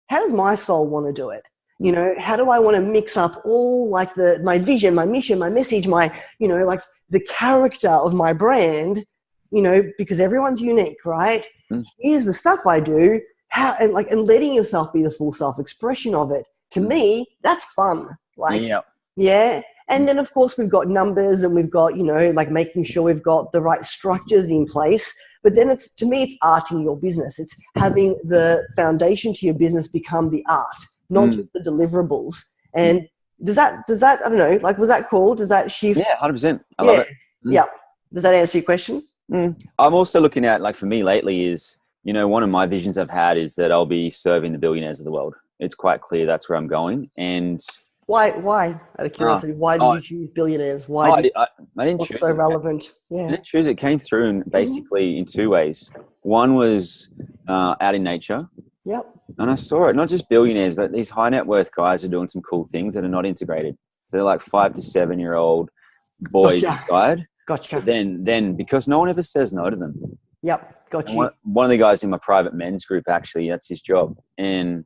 How does my soul want to do it? You know, how do I want to mix up all, like, my vision, my mission, my message, my, you know, like, the character of my brand, you know, because everyone's unique, right? Here's the stuff I do, and letting yourself be the full self-expression of it. To me, that's fun. Like, yeah. And then, of course, we've got numbers and we've got, you know, like, making sure we've got the right structures in place. But then to me, it's art in your business. It's having the foundation to your business become the art, not just the deliverables. And does that, I don't know, like, was that cool? Does that shift? Yeah, 100%. I love it. Yeah. Does that answer your question? I'm also looking at, like, for me lately is, you know, one of my visions I've had is that I'll be serving the billionaires of the world. It's quite clear that's where I'm going. And why? Out of curiosity, why did you choose billionaires? I didn't what's choose so it. relevant? Yeah. I didn't choose it. It came through in basically in 2 ways. One was out in nature. Yep. And I saw it, not just billionaires, but these high net worth guys are doing some cool things that are not integrated. So they're like 5 to 7-year-old boys inside. Gotcha. But then because no one ever says no to them. Yep. Gotcha. One of the guys in my private men's group, actually, that's his job. And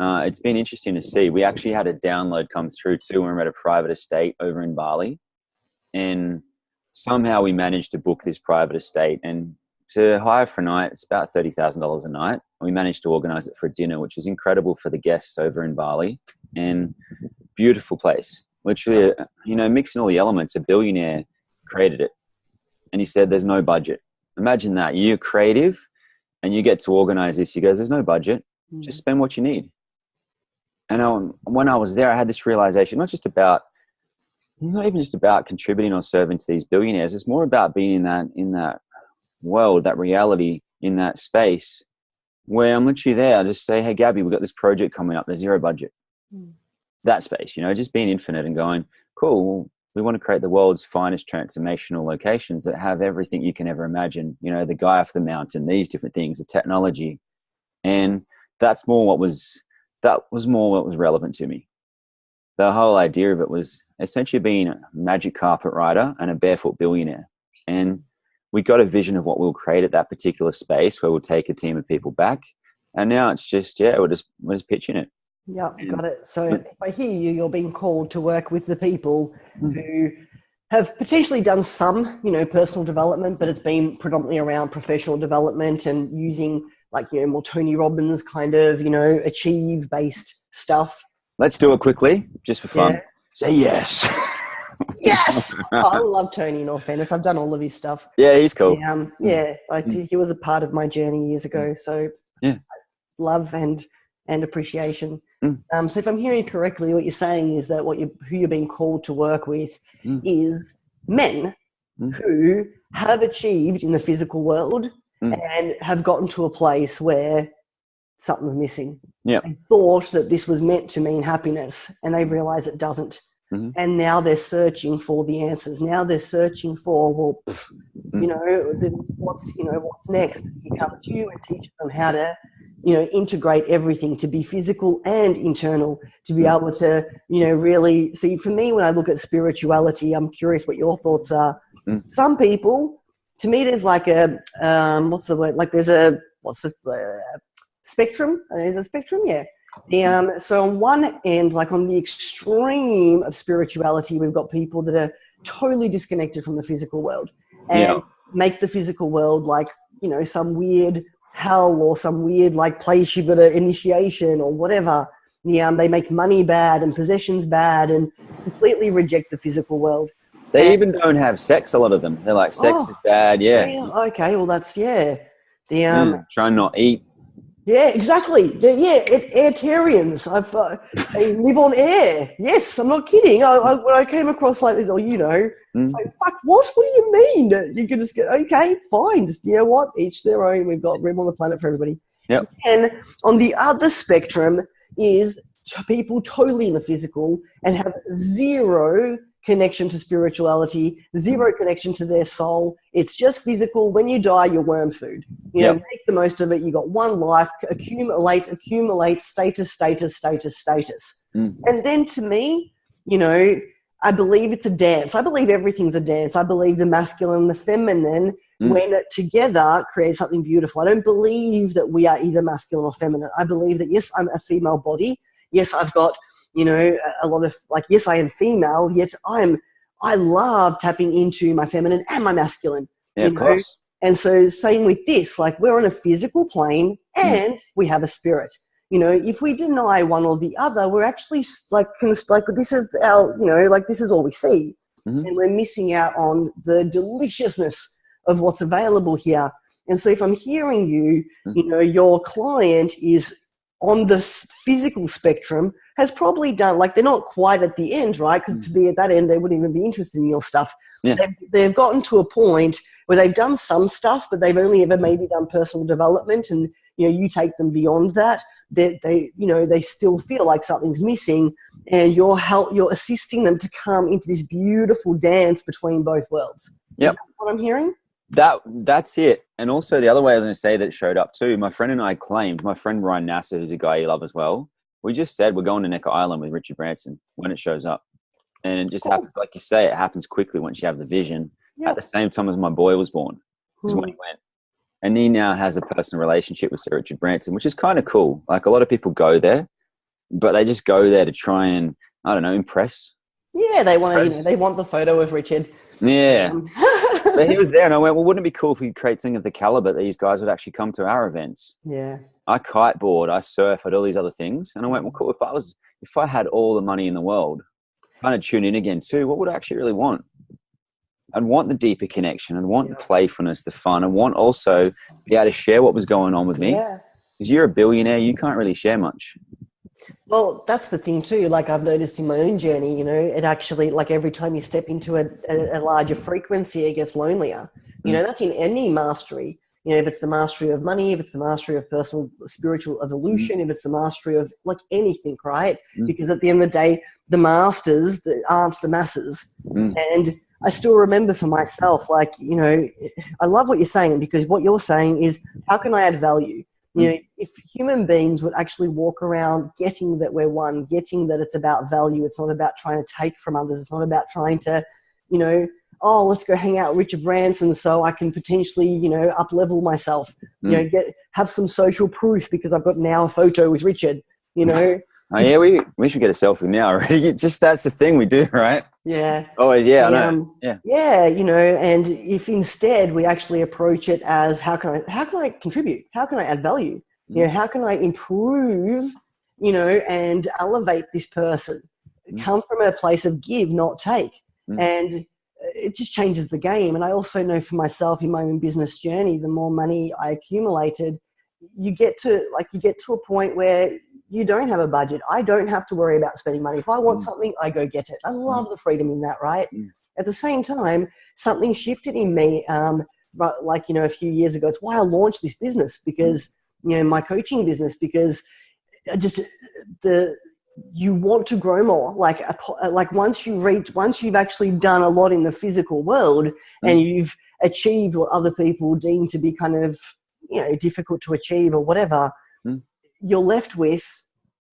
it's been interesting to see. We actually had a download come through too when we were at a private estate over in Bali. And somehow we managed to book this private estate. And to hire for a night. It's about $30,000 a night. We managed to organize it for a dinner, which was incredible for the guests over in Bali, and beautiful place. Literally, mixing all the elements, a billionaire created it. And he said, there's no budget. Imagine that. You're creative and you get to organize this. He goes, there's no budget. Just spend what you need. And when I was there, I had this realization, not even just about contributing or serving to these billionaires. It's more about being in that world, that reality, in that space where I'm literally there. I just say, hey, Gabby, we've got this project coming up. There's zero budget. That space, just being infinite and going, cool, we want to create the world's finest transformational locations that have everything you can ever imagine. The guy off the mountain, these different things, the technology. And that was more what was relevant to me. The whole idea of it was essentially being a magic carpet rider and a barefoot billionaire. And we got a vision of what we'll create at that particular space where we'll take a team of people back. And now it's just, we're just pitching it. Yeah, got it. So if I hear you, you're being called to work with the people who have potentially done some, personal development, but it's been predominantly around professional development and using more Tony Robbins kind of, achieve-based stuff. Let's do it quickly, just for fun. Yeah. Say yes. Yes! I love Tony, in all fairness. I've done all of his stuff. Yeah, he's cool. He was a part of my journey years ago. So love and appreciation. So if I'm hearing correctly, what you're saying is that who you're being called to work with is men who have achieved in the physical world and have gotten to a place where something's missing. Yeah. They thought that this was meant to mean happiness, and they realize it doesn't. And now they're searching for the answers. Now they're searching for, what's next? He comes to you and teaches them how to, integrate everything, to be physical and internal, to be able to, really see. For me, when I look at spirituality, I'm curious what your thoughts are. Some people, to me, there's like a, what's the word? Like there's a, spectrum? Is it a spectrum? Yeah. So on one end, like on the extreme of spirituality, we've got people that are totally disconnected from the physical world and make the physical world like, some weird hell or some weird like place you've got an initiation or whatever. They make money bad and possessions bad and completely reject the physical world. They even don't have sex, a lot of them. They're like, sex is bad, Okay, well that's, try not eat. Yeah, exactly. Airtarians. They live on air. Yes, I'm not kidding. When I came across like this, like, fuck, what? What do you mean? You can just go, okay, fine. Just, what? Each their own. We've got room on the planet for everybody. Yep. And on the other spectrum is people totally in the physical and have zero connection to spirituality, zero connection to their soul. It's just physical. When you die, you're worm food. Make the most of it. You got one life. Accumulate, status. And then to me, I believe it's a dance. I believe everything's a dance. I believe the masculine and the feminine, when together, create something beautiful. I don't believe that we are either masculine or feminine. I believe that, yes, I'm a female body. Yes, I've got, a lot of, yes, I am female, yet I love tapping into my feminine and my masculine. Yeah, of course. And so same with this, we're on a physical plane and we have a spirit. If we deny one or the other, we're actually this is our, this is all we see. And we're missing out on the deliciousness of what's available here. And so if I'm hearing you, your client is on the physical spectrum, has probably done, they're not quite at the end, right? Because to be at that end, they wouldn't even be interested in your stuff. Yeah. They've gotten to a point where they've done some stuff, but they've only ever maybe done personal development. And, you take them beyond that. They still feel like something's missing, and you're assisting them to come into this beautiful dance between both worlds. Yep. Is that what I'm hearing? That's it. And also the other way I was going to say that showed up too, my friend and I claimed, my friend Ryan Nasser, who's a guy you love as well, we just said we're going to Necker Island with Richard Branson when it shows up. And it just happens, like you say, it happens quickly once you have the vision. At the same time as my boy was born is when he went. And he now has a personal relationship with Sir Richard Branson, which is kind of cool. Like a lot of people go there, but they just go there to try and, I don't know, impress. Yeah, they want to, they want the photo of Richard. Yeah. But he was there, and I went, well, wouldn't it be cool if we could create something of the caliber that these guys would actually come to our events? Yeah. I kiteboard, I surf, I did all these other things. And I went, well, cool. If I had all the money in the world, kind of tune in again too, what would I actually really want? I'd want the deeper connection. I'd want the playfulness, the fun. I want also be able to share what was going on with me. Because you're a billionaire, you can't really share much. Well, that's the thing too. Like I've noticed in my own journey, you know, it actually, like every time you step into a larger frequency, it gets lonelier. You know, that's in any mastery. You know, if it's the mastery of money, if it's the mastery of personal spiritual evolution, if it's the mastery of like anything, right? Because at the end of the day, the masters aren't the masses. And I still remember for myself, like, you know, I love what you're saying, because what you're saying is, how can I add value? You know, if human beings would actually walk around getting that we're one, getting that it's about value, it's not about trying to take from others, it's not about trying to, you know, oh, let's go hang out with Richard Branson so I can potentially, you know, up-level myself, you know, have some social proof because I've got now a photo with Richard, you know. Oh, yeah, we should get a selfie now already. Just that's the thing we do, right? Yeah. Always, yeah, I know. Yeah, you know, and if instead we actually approach it as how can I contribute? How can I add value? You know, how can I improve, you know, and elevate this person? Come from a place of give, not take. And it just changes the game. And I also know for myself in my own business journey, the more money I accumulated, you get to a point where you don't have a budget. I don't have to worry about spending money. If I want something, I go get it. I love the freedom in that, right? At the same time, something shifted in me, like, you know, a few years ago. It's why I launched this business, because, you know, my coaching business, because you want to grow more. Like once you've actually done a lot in the physical world and you've achieved what other people deem to be kind of, you know, difficult to achieve or whatever, you're left with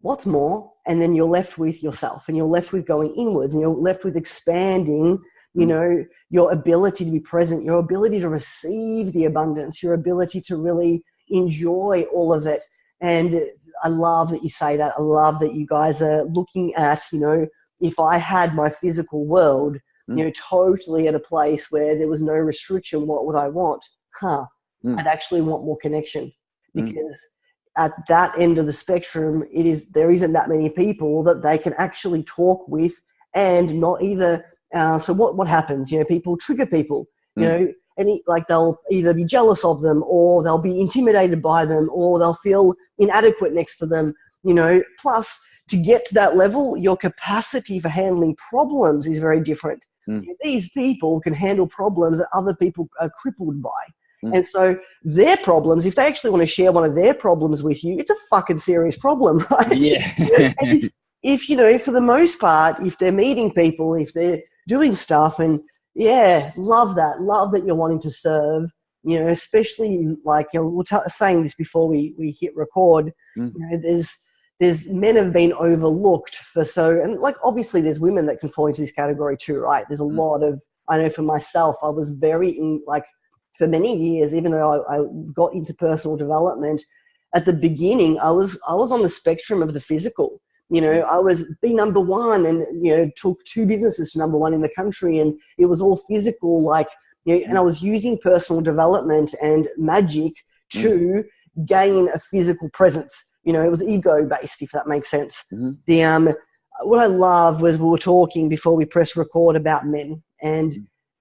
what's more, and then you're left with yourself, and you're left with going inwards, and you're left with expanding, you know, your ability to be present, your ability to receive the abundance, your ability to really enjoy all of it. And I love that you say that. I love that you guys are looking at, you know, if I had my physical world, you know, totally at a place where there was no restriction, what would I want? I'd actually want more connection, because at that end of the spectrum, there isn't that many people that they can actually talk with, and not either. So what happens? You know, people trigger people, you know, and like they'll either be jealous of them, or they'll be intimidated by them, or they'll feel inadequate next to them, you know. Plus, to get to that level, your capacity for handling problems is very different. These people can handle problems that other people are crippled by. And so their problems, if they actually want to share one of their problems with you, it's a fucking serious problem, right? Yeah. if, you know, for the most part, if they're meeting people, if they're doing stuff, and love that you're wanting to serve, you know, especially like, you know, we're saying this before we hit record, you know, there's men have been overlooked and like, obviously there's women that can fall into this category too, right? There's a lot of, I know for myself, I was for many years, even though I got into personal development, at the beginning, I was on the spectrum of the physical. You know, I was number one, and, you know, took 2 businesses to number 1 in the country, and it was all physical, like, you know, and I was using personal development and magic to gain a physical presence. You know, it was ego-based, if that makes sense. What I loved was, we were talking before we press record about men, and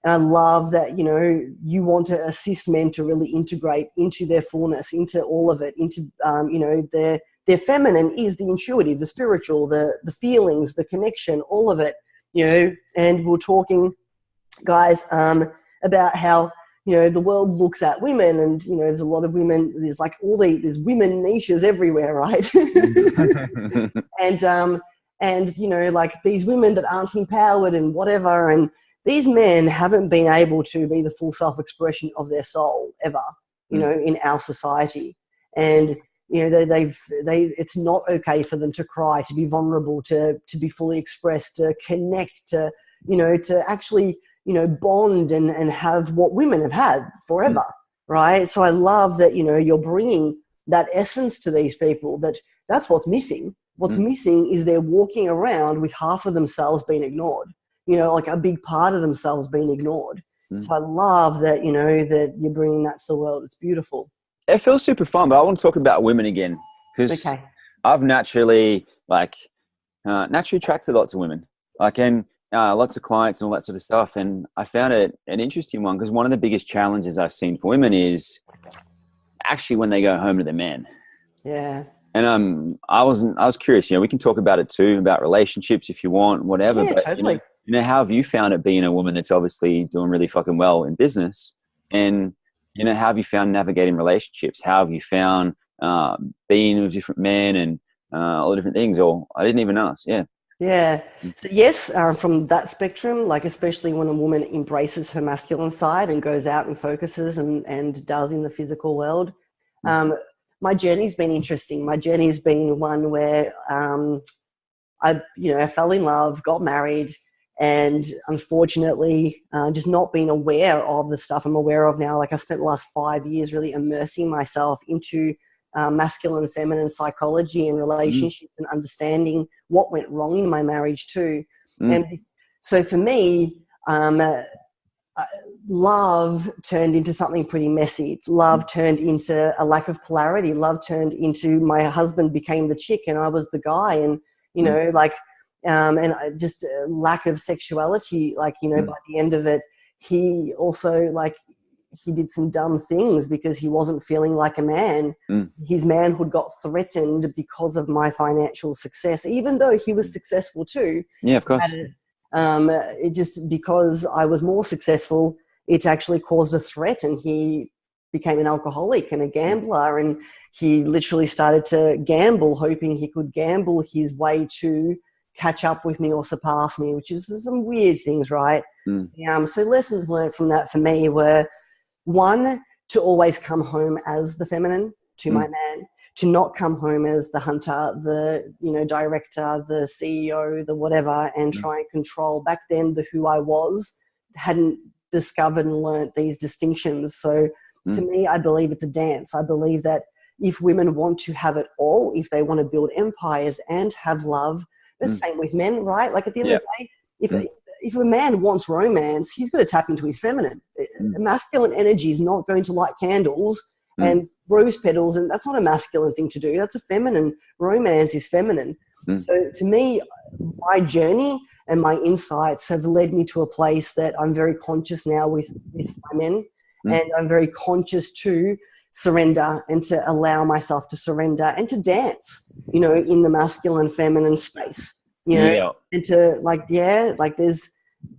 I love that, you know, you want to assist men to really integrate into their fullness, into all of it, into, you know, their feminine is the intuitive, the spiritual, the feelings, the connection, all of it, you know. And we're talking, guys, about how, you know, the world looks at women, and, you know, there's a lot of women, there's like there's women niches everywhere, right? And, you know, like these women that aren't empowered and whatever, and these men haven't been able to be the full self-expression of their soul ever, you know, in our society. And, you know, it's not okay for them to cry, to be vulnerable, to be fully expressed, to connect, to, you know, to actually, you know, bond and have what women have had forever, right? So I love that, you know, you're bringing that essence to these people, that's what's missing. What's missing is they're walking around with half of themselves being ignored. You know, like a big part of themselves being ignored. So I love that, you know, that you're bringing that to the world. It's beautiful. It feels super fun, but I want to talk about women again, because I've naturally attracted lots of women, and lots of clients and all that sort of stuff. And I found it an interesting one, because one of the biggest challenges I've seen for women is actually when they go home to their man. Yeah. And I was curious, you know, we can talk about it too, about relationships if you want, whatever. Yeah, but totally. You know, how have you found it being a woman that's obviously doing really fucking well in business? And, you know, how have you found navigating relationships? How have you found being with different men and all the different things? Or I didn't even ask. Yeah. Yeah. So yes, from that spectrum, like especially when a woman embraces her masculine side and goes out and focuses and does in the physical world. My journey's been interesting. My journey's been one where I fell in love, got married, and unfortunately just not being aware of the stuff I'm aware of now. Like I spent the last 5 years really immersing myself into masculine and feminine psychology and relationships and understanding what went wrong in my marriage too. And so for me, love turned into something pretty messy. Love turned into a lack of polarity. Love turned into my husband became the chick and I was the guy. And, you know, and just a lack of sexuality. Like, you know, by the end of it, he also he did some dumb things because he wasn't feeling like a man. His manhood got threatened because of my financial success, even though he was successful too. Yeah, of course. It just, because I was more successful, it actually caused a threat, and he became an alcoholic and a gambler, and he literally started to gamble, hoping he could gamble his way to catch up with me or surpass me, which is some weird things, right? So lessons learned from that for me were, one, to always come home as the feminine to my man, to not come home as the hunter, the, you know, director, the CEO, the whatever, and try and control. Back then, the who I was hadn't discovered and learnt these distinctions. So to me, I believe it's a dance. I believe that if women want to have it all, if they want to build empires and have love, the same with men, right? Like at the end of the day, if a man wants romance, he's got to tap into his feminine. Masculine energy is not going to light candles and rose petals, and that's not a masculine thing to do. That's a feminine. Romance is feminine. So to me, my journey and my insights have led me to a place that I'm very conscious now with my men, and I'm very conscious to surrender and to allow myself to surrender and to dance, you know, in the masculine feminine space, you know, and to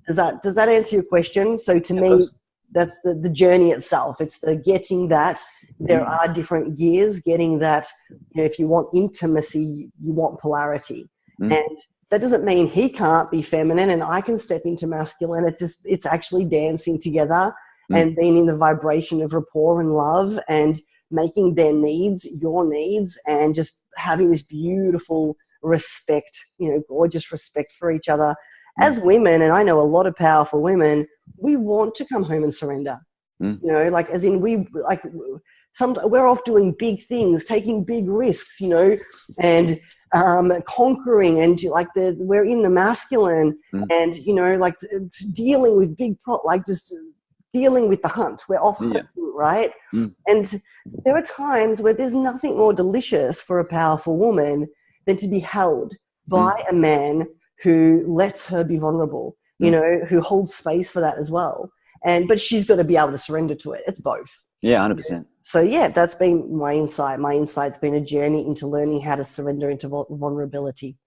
does that answer your question? So to me, that's the journey itself. It's the getting that there are different gears, getting that, you know, if you want intimacy, you want polarity. And that doesn't mean he can't be feminine and I can step into masculine. It's actually dancing together and being in the vibration of rapport and love and making their needs your needs, and just having this beautiful respect, you know, gorgeous respect for each other. As women, and I know a lot of powerful women, we want to come home and surrender. You know, like as in we're off doing big things, taking big risks, you know, and conquering, and we're in the masculine, and you know, like dealing with just dealing with the hunt. We're off hunting, right? And there are times where there's nothing more delicious for a powerful woman than to be held by a man who lets her be vulnerable, you know, who holds space for that as well. But she's got to be able to surrender to it. It's both. Yeah, 100%. So yeah, that's been my insight. My insight's been a journey into learning how to surrender into vulnerability.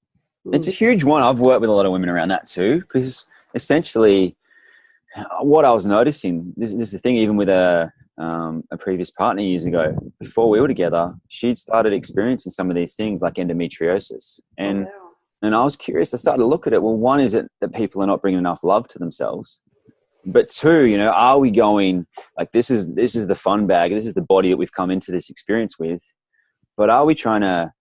It's a huge one. I've worked with a lot of women around that too, because essentially what I was noticing, this is the thing, even with a previous partner years ago, before we were together, she'd started experiencing some of these things like endometriosis. And I was curious. I started to look at it. Well, one, is it that people are not bringing enough love to themselves? But two, you know, are we going like this is the fun bag? This is the body that we've come into this experience with. But are we trying to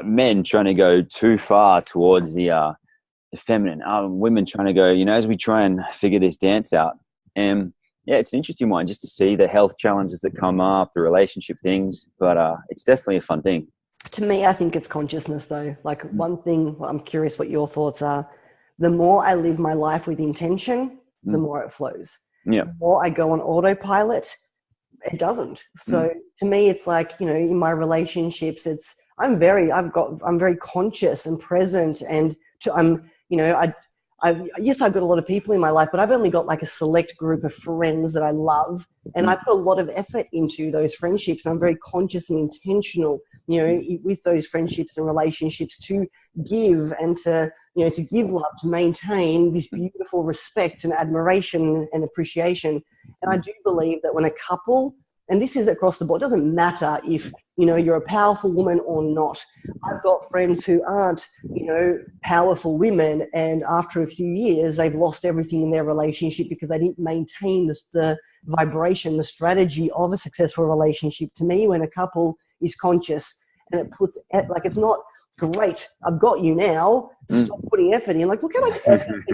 men trying to go too far towards the feminine? Are women trying to go? You know, as we try and figure this dance out. And yeah, it's an interesting one just to see the health challenges that come up, the relationship things. But it's definitely a fun thing. To me, I think it's consciousness though. Like one thing, I'm curious what your thoughts are. The more I live my life with intention, the more it flows. Yeah. The more I go on autopilot, it doesn't. So to me, it's like, you know, in my relationships, I'm very conscious and present, and yes, I've got a lot of people in my life, but I've only got like a select group of friends that I love, and I put a lot of effort into those friendships. I'm very conscious and intentional, you know, with those friendships and relationships, to give and to give love, to maintain this beautiful respect and admiration and appreciation. And I do believe that when a couple, and this is across the board, it doesn't matter if, you know, you're a powerful woman or not. I've got friends who aren't, you know, powerful women, and after a few years, they've lost everything in their relationship because they didn't maintain the vibration, the strategy of a successful relationship. To me, when a couple is conscious and it puts, like, it's not great, I've got you now, stop putting effort in. Like, look how much effort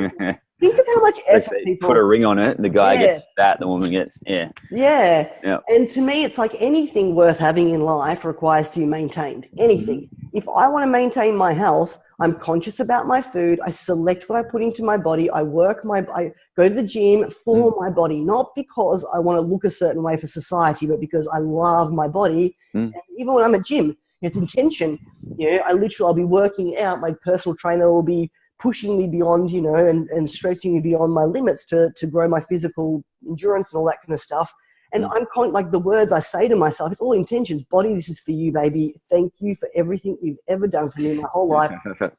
think of how much effort people put a ring on it. The guy gets fat, the woman gets yeah. And to me, it's like anything worth having in life requires to be maintained. Anything. If I want to maintain my health, I'm conscious about my food. I select what I put into my body. I go to the gym for my body, not because I want to look a certain way for society, but because I love my body. And even when I'm at gym, it's intention. You know, I'll be working out. My personal trainer will be pushing me beyond, you know, and stretching me beyond my limits to grow my physical endurance and all that kind of stuff. And I'm like, the words I say to myself, it's all intentions. Body, this is for you, baby. Thank you for everything you've ever done for me my whole life.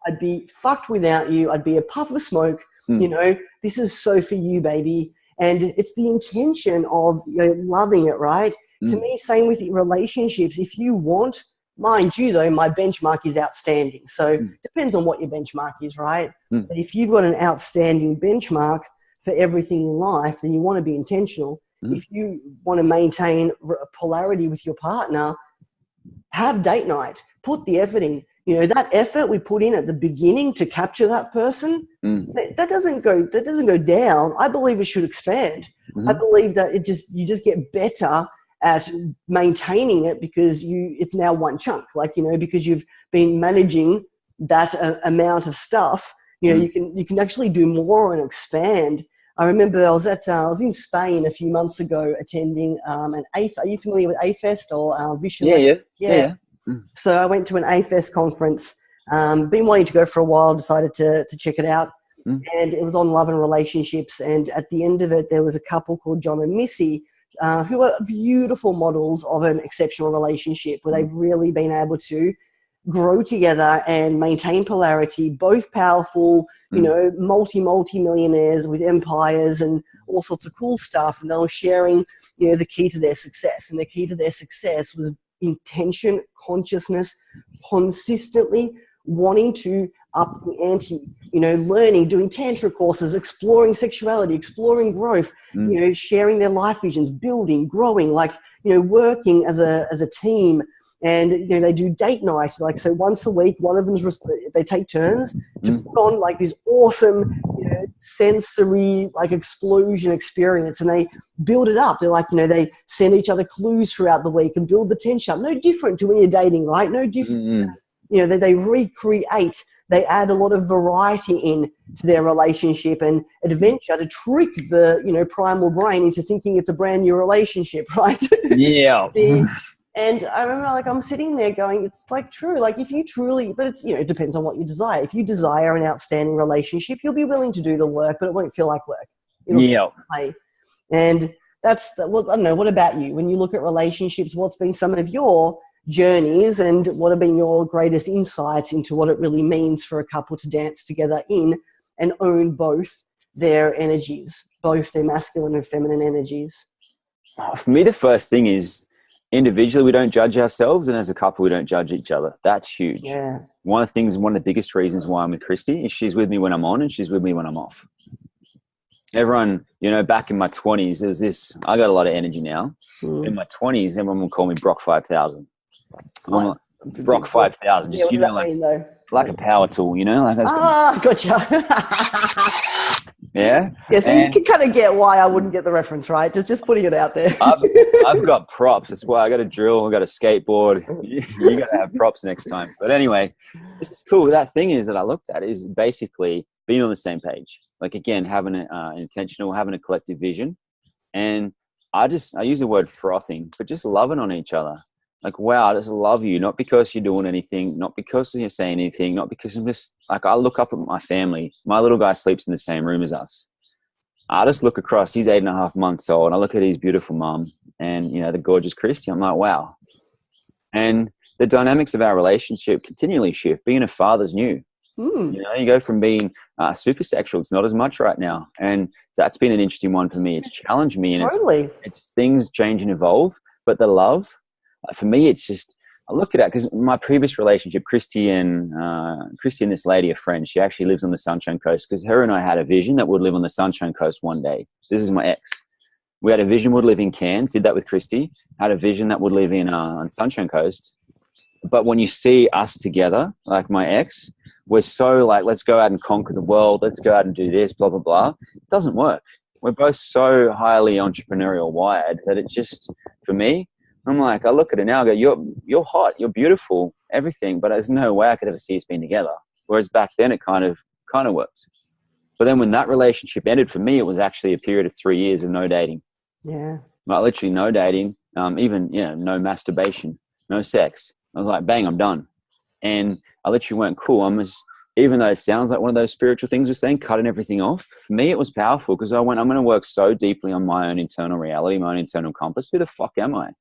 I'd be fucked without you. I'd be a puff of smoke. You know, this is so for you, baby. And it's the intention of, you know, loving it, right? To me, same with relationships. If you want, mind you, though, my benchmark is outstanding. So depends on what your benchmark is, right? But if you've got an outstanding benchmark for everything in life, then you want to be intentional. If you want to maintain polarity with your partner, have date night. Put the effort in. You know, that effort we put in at the beginning to capture that person, that doesn't go down. I believe it should expand. I believe that you just get better at maintaining it because it's now one chunk, like, you know, because you've been managing that amount of stuff, you know, you can actually do more and expand. I remember I was in Spain a few months ago attending an A. Are you familiar with A-Fest or Vibrational? Yeah. So I went to an A-Fest conference, been wanting to go for a while, decided to check it out. And it was on love and relationships. And at the end of it, there was a couple called John and Missy, who are beautiful models of an exceptional relationship where they've really been able to grow together and maintain polarity, both powerful, you know, multi-millionaires with empires and all sorts of cool stuff. And they were sharing, you know, the key to their success. And the key to their success was intention, consciousness, consistently wanting to up the ante, you know, learning, doing tantra courses, exploring sexuality, exploring growth, you know, sharing their life visions, building, growing, like, you know, working as a team. And, you know, they do date night, like, so once a week, one of them's, they take turns to put on like this awesome, you know, sensory, like, explosion experience, and they build it up. They're like, you know, they send each other clues throughout the week and build the tension up. No different to when you're dating, right? No different. You know, they recreate, they add a lot of variety in to their relationship and adventure to trick the, you know, primal brain into thinking it's a brand new relationship, right? Yeah. And I remember, like, I'm sitting there going, it's like true. Like, if you truly, but it's, you know, it depends on what you desire. If you desire an outstanding relationship, you'll be willing to do the work, but it won't feel like work. It'll feel like play. And well, I don't know. What about you? When you look at relationships, what's been some of your journeys and what have been your greatest insights into what it really means for a couple to dance together in and own both their energies, both their masculine and feminine energies? For me, the first thing is, individually, we don't judge ourselves, and as a couple, we don't judge each other. That's huge. Yeah. One of the biggest reasons why I'm with Christy is she's with me when I'm on and she's with me when I'm off. Everyone, you know, back in my 20s, there's this, I got a lot of energy now. In my 20s, everyone will call me Brock 5000. Brock 5000. Just, you know, like a power tool, you know? Like Gotcha. Yeah. Yeah, so you can kind of get why I wouldn't get the reference, right? Just putting it out there. I've got props. That's why I got a drill. I got a skateboard. You got to have props next time. But anyway, this is cool. That thing is that I looked at is basically being on the same page. Like, again, having an intentional, having a collective vision. And I use the word frothing, but just loving on each other. Like, wow, I just love you. Not because you're doing anything, not because you're saying anything, not because I'm just like, I look up at my family. My little guy sleeps in the same room as us. I just look across, he's 8.5 months old, and I look at his beautiful mum and, you know, the gorgeous Christy. I'm like, wow. And the dynamics of our relationship continually shift. Being a father's new. You know, you go from being super sexual. It's not as much right now. And that's been an interesting one for me. It's challenged me. And it's things change and evolve. But the love, for me, it's just, I look at it because my previous relationship, Christy and this lady are friends. She actually lives on the Sunshine Coast because her and I had a vision that would live on the Sunshine Coast one day. This is my ex. We had a vision would live in Cairns, did that with Christy, had a vision that would live in on Sunshine Coast. But when you see us together, like my ex, we're so like, let's go out and conquer the world. Let's go out and do this, blah, blah, blah. It doesn't work. We're both so highly entrepreneurial wired that it just, for me, I'm like, I look at it now, I go, you're hot, you're beautiful, everything, but there's no way I could ever see us being together. Whereas back then it kind of worked. But then when that relationship ended, for me, it was actually a period of 3 years of no dating. Yeah. Like literally no dating, even, you know, no masturbation, no sex. I was like, bang, I'm done. And I literally went, cool. Even though it sounds like one of those spiritual things we're saying, cutting everything off. For me, it was powerful because I went, I'm going to work so deeply on my own internal reality, my own internal compass. Who the fuck am I?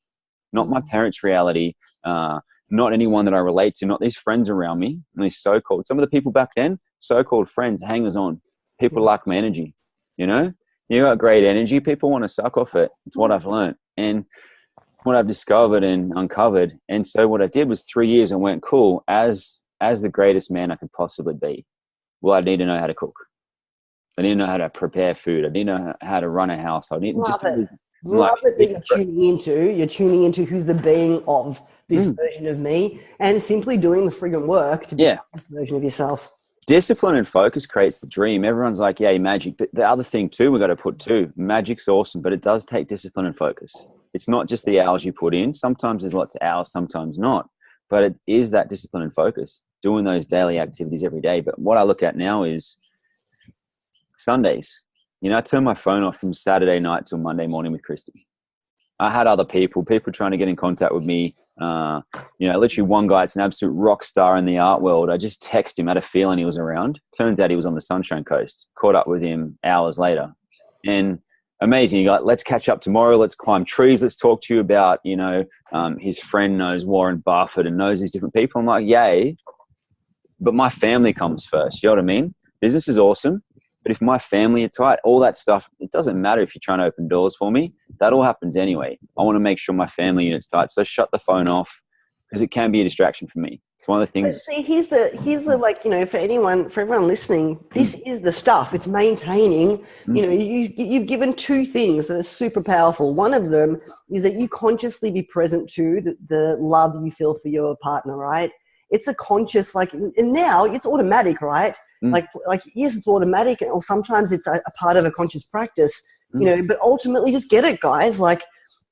Not my parents' reality, not anyone that I relate to, not these friends around me. And these so-called, some of the people back then, so-called friends, hangers on. People like my energy, you know? You got great energy. People want to suck off it. It's what I've learned. And what I've discovered and uncovered. And so what I did was 3 years and went, cool, as the greatest man I could possibly be, well, I need to know how to cook. I need to know how to prepare food. I need to know how to run a house. I need Love it that you're tuning into. You're tuning into who's the being of this version of me and simply doing the friggin' work to be this version of yourself. Discipline and focus creates the dream. Everyone's like, yeah, magic. But the other thing too, we got to put too, magic's awesome, but it does take discipline and focus. It's not just the hours you put in. Sometimes there's lots of hours, sometimes not. But it is that discipline and focus, doing those daily activities every day. But what I look at now is Sundays. You know, I turn my phone off from Saturday night till Monday morning with Christy. I had other people trying to get in contact with me. You know, literally one guy, it's an absolute rock star in the art world. I just texted him, had a feeling he was around. Turns out he was on the Sunshine Coast. Caught up with him hours later. And amazing. You got, let's catch up tomorrow. Let's climb trees. Let's talk to you about, you know, his friend knows Warren Buffett and knows these different people. I'm like, yay. But my family comes first. You know what I mean? Business is awesome. But if my family are tight, all that stuff, it doesn't matter if you're trying to open doors for me. That all happens anyway. I want to make sure my family unit's tight. So shut the phone off because it can be a distraction for me. It's one of the things. But see, here's the like, you know, for everyone listening, this is the stuff. It's maintaining, you know, you've given two things that are super powerful. One of them is that you consciously be present to the love you feel for your partner, right? It's a conscious, like, and now it's automatic, right? Like yes, it's automatic, or sometimes it's a part of a conscious practice, you know, but ultimately just get it, guys. Like,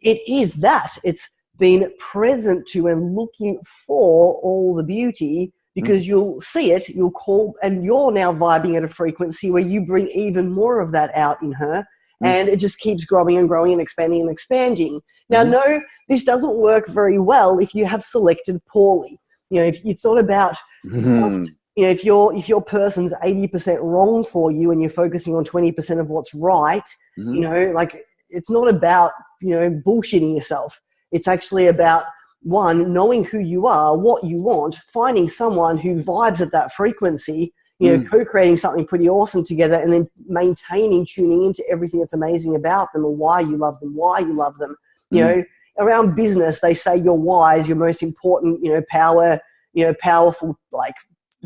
it is that. It's being present to and looking for all the beauty, because you'll see it, you'll call, and you're now vibing at a frequency where you bring even more of that out in her, and it just keeps growing and growing and expanding and expanding. Now, no, this doesn't work very well if you have selected poorly. You know, if it's not about just, you know, if your person's 80% wrong for you and you're focusing on 20% of what's right, you know, like, it's not about, you know, bullshitting yourself. It's actually about, one, knowing who you are, what you want, finding someone who vibes at that frequency, you know, co-creating something pretty awesome together, and then maintaining, tuning into everything that's amazing about them, and why you love them, You know, around business, they say your why is your most important, you know, power, you know, powerful, like,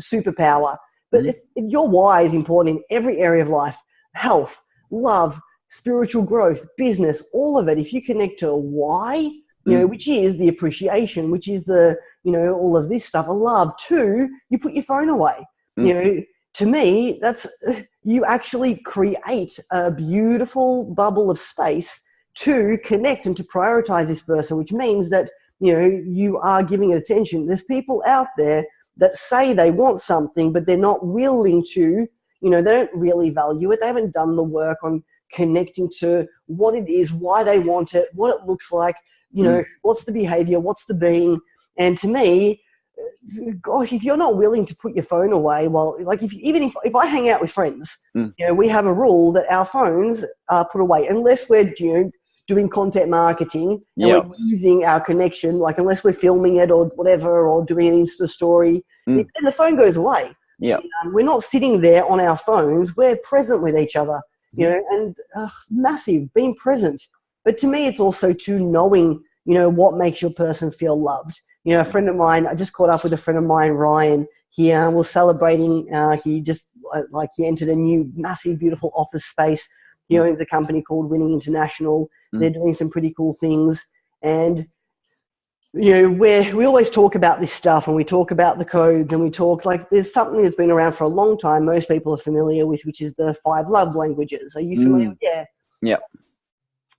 superpower. But your why is important in every area of life: health, love, spiritual growth, business, all of it. If you connect to a why, you know, which is the appreciation, which is the, you know, all of this stuff, a love. Two, you put your phone away. You know, to me, that's, you actually create a beautiful bubble of space to connect and to prioritize this person, which means that, you know, you are giving it attention. There's people out there that say they want something, but they're not willing to, you know, they don't really value it. They haven't done the work on connecting to what it is, why they want it, what it looks like, you know, what's the behavior, what's the being. And to me, gosh, if you're not willing to put your phone away, well, like if I hang out with friends, you know, we have a rule that our phones are put away unless we're, you know, doing content marketing and we're using our connection, like unless we're filming it or whatever, or doing an Insta story, then the phone goes away. Yeah, we're not sitting there on our phones. We're present with each other, you know, and massive, being present. But to me, it's also to knowing, you know, what makes your person feel loved. You know, a friend of mine, I just caught up with a friend of mine, Ryan. He was celebrating. He just he entered a new, massive, beautiful office space. He owns a company called Winning International. They're doing some pretty cool things. And, you know, we always talk about this stuff, and we talk about the codes, and we talk, like, there's something that's been around for a long time. Most people are familiar with, which is the 5 love languages. Are you familiar? Yeah. Yeah.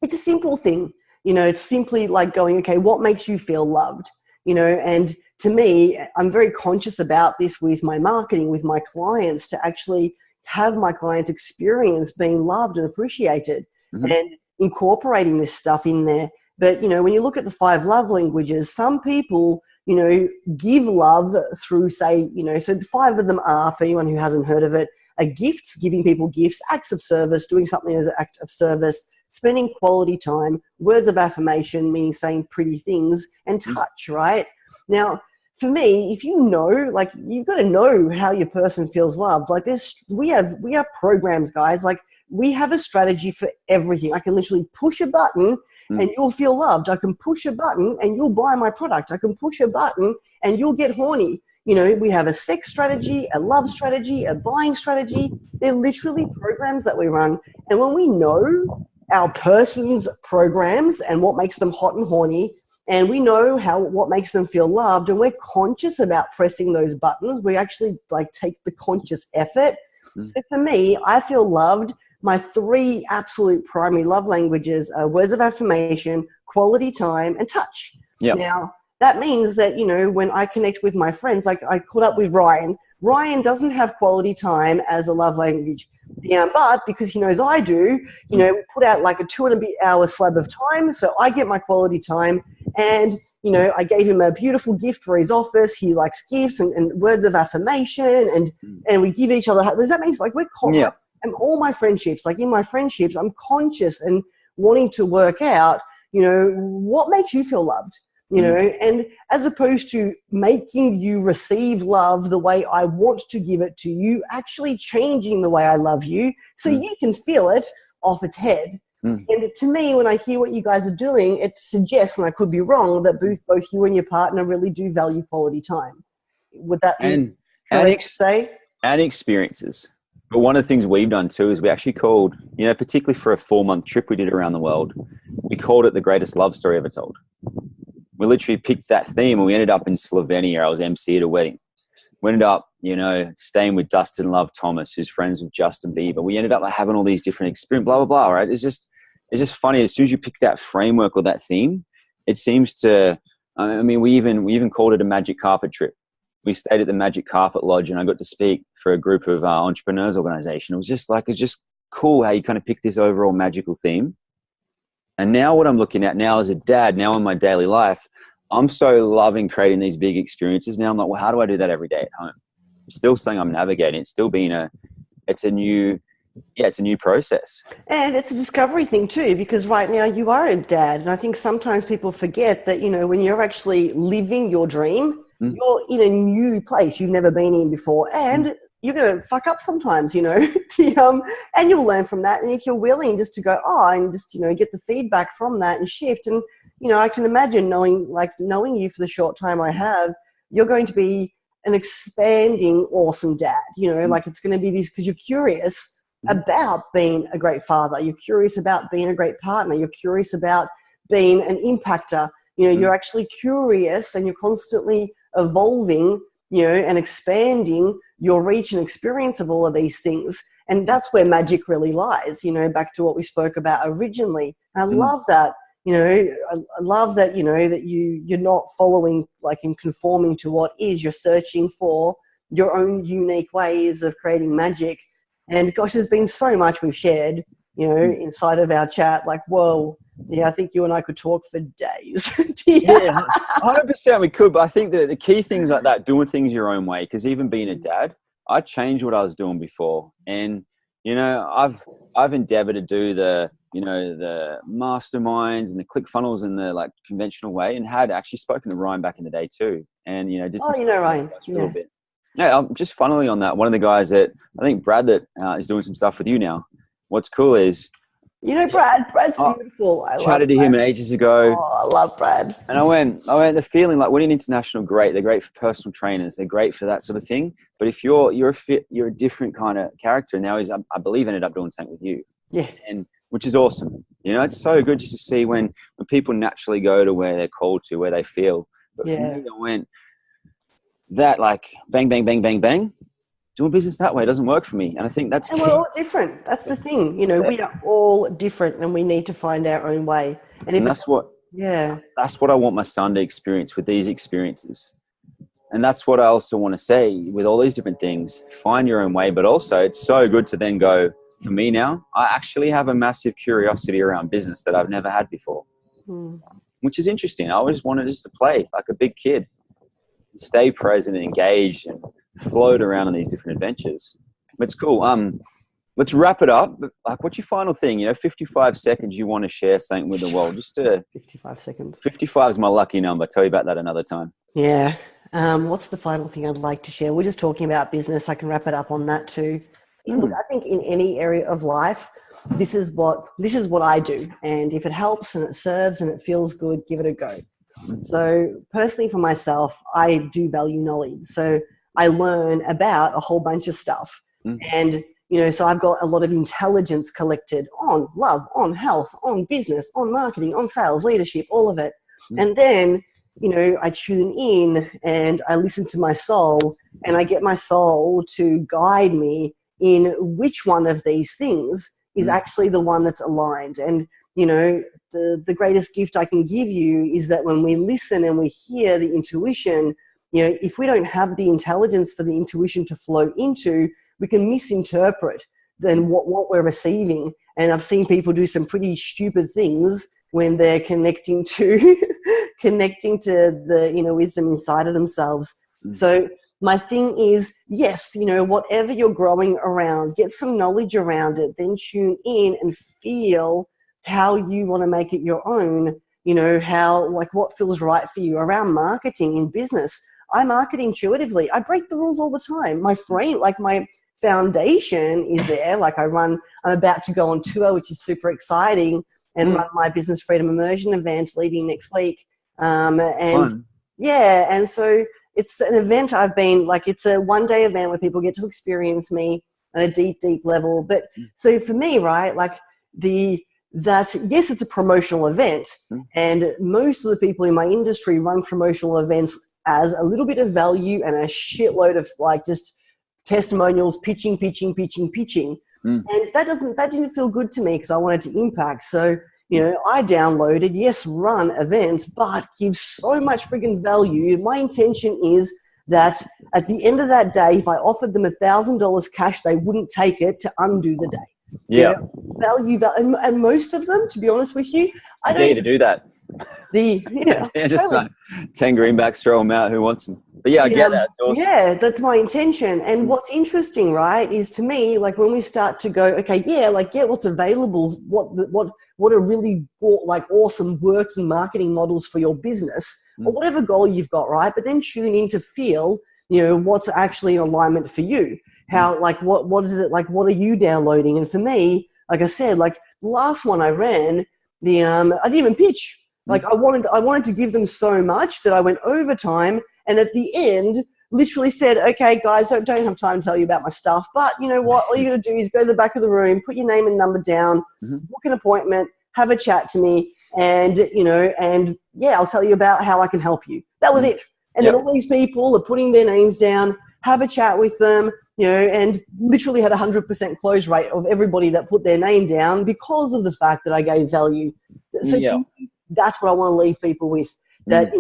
It's a simple thing. You know, it's simply like going, okay, what makes you feel loved? You know, and to me, I'm very conscious about this with my marketing, with my clients, to actually have my clients experience being loved and appreciated, and incorporating this stuff in there. But, you know, when you look at the 5 love languages, some people, you know, give love through, say, you know, so the 5 of them are, for anyone who hasn't heard of it, are gifts, giving people gifts, acts of service, doing something as an act of service, spending quality time, words of affirmation, meaning saying pretty things, and touch, right? Now, for me, if you know, like, you've got to know how your person feels loved. Like, we have programs, guys. Like, we have a strategy for everything. I can literally push a button and you'll feel loved. I can push a button and you'll buy my product. I can push a button and you'll get horny. You know, we have a sex strategy, a love strategy, a buying strategy. They're literally programs that we run. And when we know our person's programs and what makes them hot and horny, and we know what makes them feel loved, and we're conscious about pressing those buttons, we actually, like, take the conscious effort. So for me, I feel loved. My 3 absolute primary love languages are words of affirmation, quality time, and touch. Yep. Now, that means that, you know, when I connect with my friends, like I caught up with Ryan. Ryan doesn't have quality time as a love language. But because he knows I do, you know, we put out like a 2.5-hour slab of time. So I get my quality time. And, you know, I gave him a beautiful gift for his office. He likes gifts and words of affirmation, and we give each other. Does that mean, like, we're conscious? And all my friendships, like in my friendships, I'm conscious and wanting to work out, you know, what makes you feel loved, you know, and as opposed to making you receive love the way I want to give it to you, actually changing the way I love you so you can feel it off its head. And to me, when I hear what you guys are doing, it suggests, and I could be wrong, that both you and your partner really do value quality time. Would that be correct to say? And experiences. But one of the things we've done too is we actually called, you know, particularly for a 4-month trip we did around the world, we called it the greatest love story ever told. We literally picked that theme and we ended up in Slovenia. I was MC at a wedding. We ended up, you know, staying with Dustin Love Thomas, who's friends with Justin Bieber. We ended up having all these different experiences, blah, blah, blah, right? It's just funny. As soon as you pick that framework or that theme, it seems to, I mean, we even called it a magic carpet trip. We stayed at the Magic Carpet Lodge and I got to speak for a group of entrepreneurs organization. It was just cool how you kind of pick this overall magical theme. And now what I'm looking at now as a dad, now in my daily life, I'm so loving creating these big experiences. Now I'm like, well, how do I do that every day at home? Still saying I'm navigating. It's still being it's a new process. And it's a discovery thing too, because right now you are a dad. And I think sometimes people forget that, you know, when you're actually living your dream, you're in a new place you've never been in before, and you're going to fuck up sometimes, you know, and you'll learn from that. And if you're willing just to go, and just, you know, get the feedback from that and shift. And, you know, I can imagine knowing you for the short time I have, you're going to be an expanding, awesome dad, you know, like it's going to be this, because you're curious about being a great father. You're curious about being a great partner. You're curious about being an impactor. You know, you're actually curious and you're constantly evolving, you know, and expanding your reach and experience of all of these things. And that's where magic really lies, you know, back to what we spoke about originally. And I love that, you know, I love that, you know, that you're not following, like, and conforming to what is. You're searching for your own unique ways of creating magic. And gosh, there's been so much we've shared. inside of our chat, like, whoa, yeah, I think you and I could talk for days. Yeah, 100% we could. But I think that the key things like that, doing things your own way, because even being a dad, I changed what I was doing before. And, I've endeavored to do the masterminds and the ClickFunnels in the like conventional way, and had actually spoken to Ryan back in the day too. And, did some Ryan. a little bit. Yeah, I'm just funneling on that. One of the guys that I think Brad that is doing some stuff with you now. What's cool is, Brad's beautiful. I chatted to him ages ago. Oh, I love Brad. And I went, the feeling like winning international, great. They're great for personal trainers. They're great for that sort of thing. But if you're a different kind of character. Now I believe, ended up doing something with you. Yeah. And which is awesome. It's so good just to see when people naturally go to where they're called to, where they feel. But for me, I went that like bang, bang, bang, bang, bang. Doing business that way doesn't work for me. And I think that's key. We're all different. That's the thing. We are all different, and we need to find our own way. And that's what I want my son to experience with these experiences. And that's what I also want to say with all these different things. Find your own way, but also it's so good to then go, for me now, I actually have a massive curiosity around business that I've never had before, which is interesting. I always wanted just to play like a big kid, stay present and engaged and float around on these different adventures. It's cool. Let's wrap it up. Like, what's your final thing? 55 seconds you want to share something with the world. Just 55 seconds. 55 is my lucky number. I'll tell you about that another time. Yeah. What's the final thing I'd like to share? We're just talking about business. I can wrap it up on that too. Look, I think in any area of life, this is what I do. And if it helps and it serves and it feels good, give it a go. So personally for myself, I do value knowledge. So I learn about a whole bunch of stuff. And, so I've got a lot of intelligence collected on love, on health, on business, on marketing, on sales, leadership, all of it. And then, I tune in and I listen to my soul, and I get my soul to guide me in which one of these things is actually the one that's aligned. And, the greatest gift I can give you is that when we listen and we hear the intuition, if we don't have the intelligence for the intuition to flow into, we can misinterpret then what we're receiving. And I've seen people do some pretty stupid things when they're connecting to the wisdom inside of themselves. So my thing is, yes, whatever you're growing around, get some knowledge around it, then tune in and feel how you want to make it your own. How, like, what feels right for you around marketing in business. I market intuitively. I break the rules all the time. My frame, like my foundation is there. Like I'm about to go on tour, which is super exciting, and run my business freedom immersion event leaving next week. And so it's an event it's a one-day event where people get to experience me on a deep, deep level. But so for me, right, like yes, it's a promotional event, and most of the people in my industry run promotional events as a little bit of value and a shitload of like just testimonials, pitching. And that didn't feel good to me because I wanted to impact. So, I downloaded, yes, run events, but give so much friggin' value. My intention is that at the end of that day, if I offered them $1,000 cash, they wouldn't take it to undo the day. Yeah. Value. And most of them, to be honest with you, I don't to do that. Just like 10 greenbacks, throw them out. Who wants them? But I get that. It's awesome. Yeah, that's my intention. And what's interesting, right, is to me, like when we start to go, okay, get what's available, what are really like awesome working marketing models for your business or whatever goal you've got, right? But then tune in to feel, what's actually in alignment for you. How, like, what is it, like, what are you downloading? And for me, like I said, like the last one I ran, I didn't even pitch. Like I wanted to give them so much that I went overtime, and at the end literally said, okay guys, I don't have time to tell you about my stuff, but you know what, all you got to do is go to the back of the room, put your name and number down, book an appointment, have a chat to me, and I'll tell you about how I can help you. That was it. And then all these people are putting their names down, have a chat with them, and literally had 100% close rate of everybody that put their name down because of the fact that I gave value. So that's what I want to leave people with, that,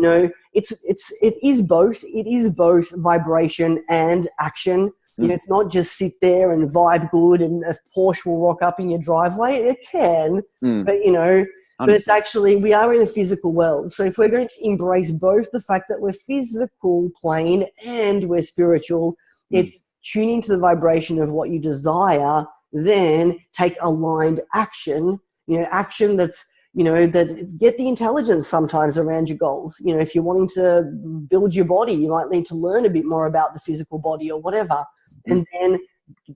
it is both vibration and action. You know, it's not just sit there and vibe good and a Porsche will rock up in your driveway. It can, but, you know, but it's actually, we are in a physical world. So if we're going to embrace both the fact that we're physical plane and we're spiritual, it's tuning to the vibration of what you desire, then take aligned action, you know, action that's, you know, that get the intelligence sometimes around your goals. You know, if you're wanting to build your body, you might need to learn a bit more about the physical body or whatever, and then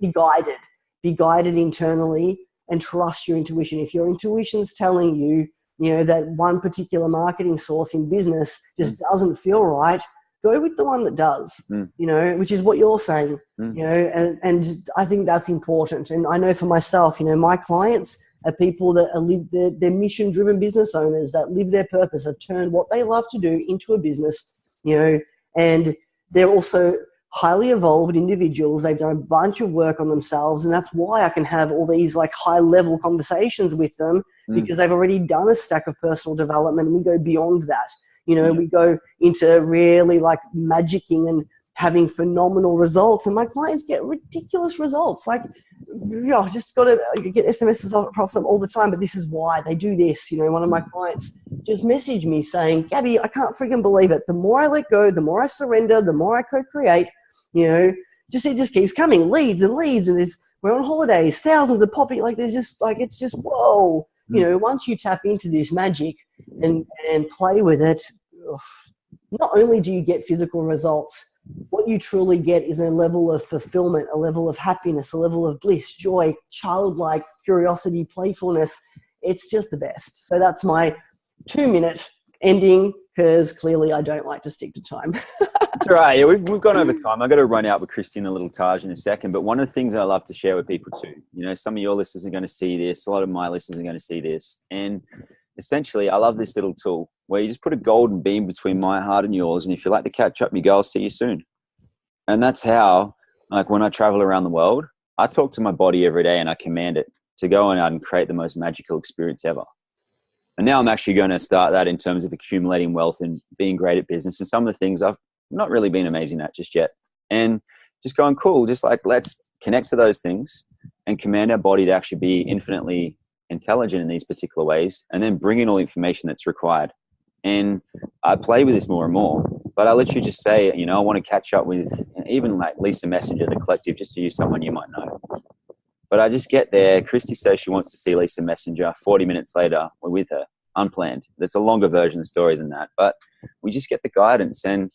be guided internally and trust your intuition. If your intuition's telling you, you know, that one particular marketing source in business just doesn't feel right, go with the one that does, you know, which is what you're saying, you know, and I think that's important. And I know for myself, you know, my clients are people that are they're mission-driven business owners that live their purpose, have turned what they love to do into a business, you know, and they're also highly evolved individuals. They've done a bunch of work on themselves, and that's why I can have all these like high-level conversations with them, because they've already done a stack of personal development, and we go beyond that. You know, we go into really like magicking and having phenomenal results, and my clients get ridiculous results. Like, you know, I just got to get SMSs off them all the time, but this is why they do this. You know, one of my clients just messaged me saying, Gabby, I can't freaking believe it. The more I let go, the more I surrender, the more I co-create, you know, it just keeps coming, leads and leads. And we're on holidays, thousands are popping, like there's just like, it's just, whoa. You know, once you tap into this magic and play with it, not only do you get physical results, what you truly get is a level of fulfillment, a level of happiness, a level of bliss, joy, childlike curiosity, playfulness. It's just the best. So that's my 2-minute ending, because clearly I don't like to stick to time. That's right. Yeah, we've gone over time. I've got to run out with Christy and a little Taj in a second. But one of the things I love to share with people too, you know, some of your listeners are going to see this. A lot of my listeners are going to see this. And essentially, I love this little tool where you just put a golden beam between my heart and yours. And if you like to catch up, you go, I'll see you soon. And that's how, like when I travel around the world, I talk to my body every day and I command it to go out and create the most magical experience ever. And now I'm actually going to start that in terms of accumulating wealth and being great at business. And some of the things I've not really been amazing at just yet. And just going, cool, just like let's connect to those things and command our body to actually be infinitely intelligent in these particular ways, and then bring in all the information that's required. And I play with this more and more, but I literally just say, you know, I want to catch up with even like Lisa Messenger, the collective, just to use someone you might know. But I just get there. Christy says she wants to see Lisa Messenger. 40 minutes later, we're with her, unplanned. There's a longer version of the story than that, but we just get the guidance. And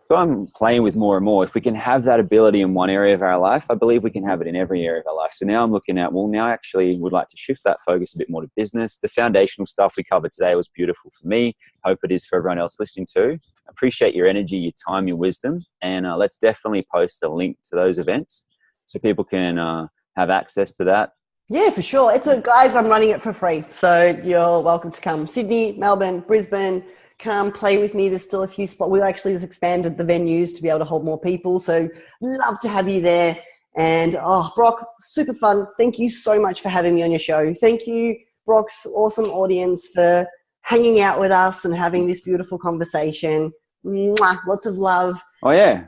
so I'm playing with more and more. If we can have that ability in one area of our life, I believe we can have it in every area of our life. So now I'm looking at, well, now I actually would like to shift that focus a bit more to business. The foundational stuff we covered today was beautiful for me. Hope it is for everyone else listening too. Appreciate your energy, your time, your wisdom. And let's definitely post a link to those events so people can have access to that. Yeah, for sure. Guys, I'm running it for free. So you're welcome to come. Sydney, Melbourne, Brisbane. Come play with me. There's still a few spots. We actually just expanded the venues to be able to hold more people. So love to have you there. And Brock, super fun. Thank you so much for having me on your show. Thank you, Brock's awesome audience, for hanging out with us and having this beautiful conversation. Mwah, lots of love. Oh, yeah.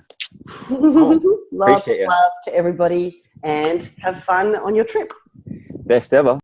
Lots of love to everybody, and have fun on your trip. Best ever.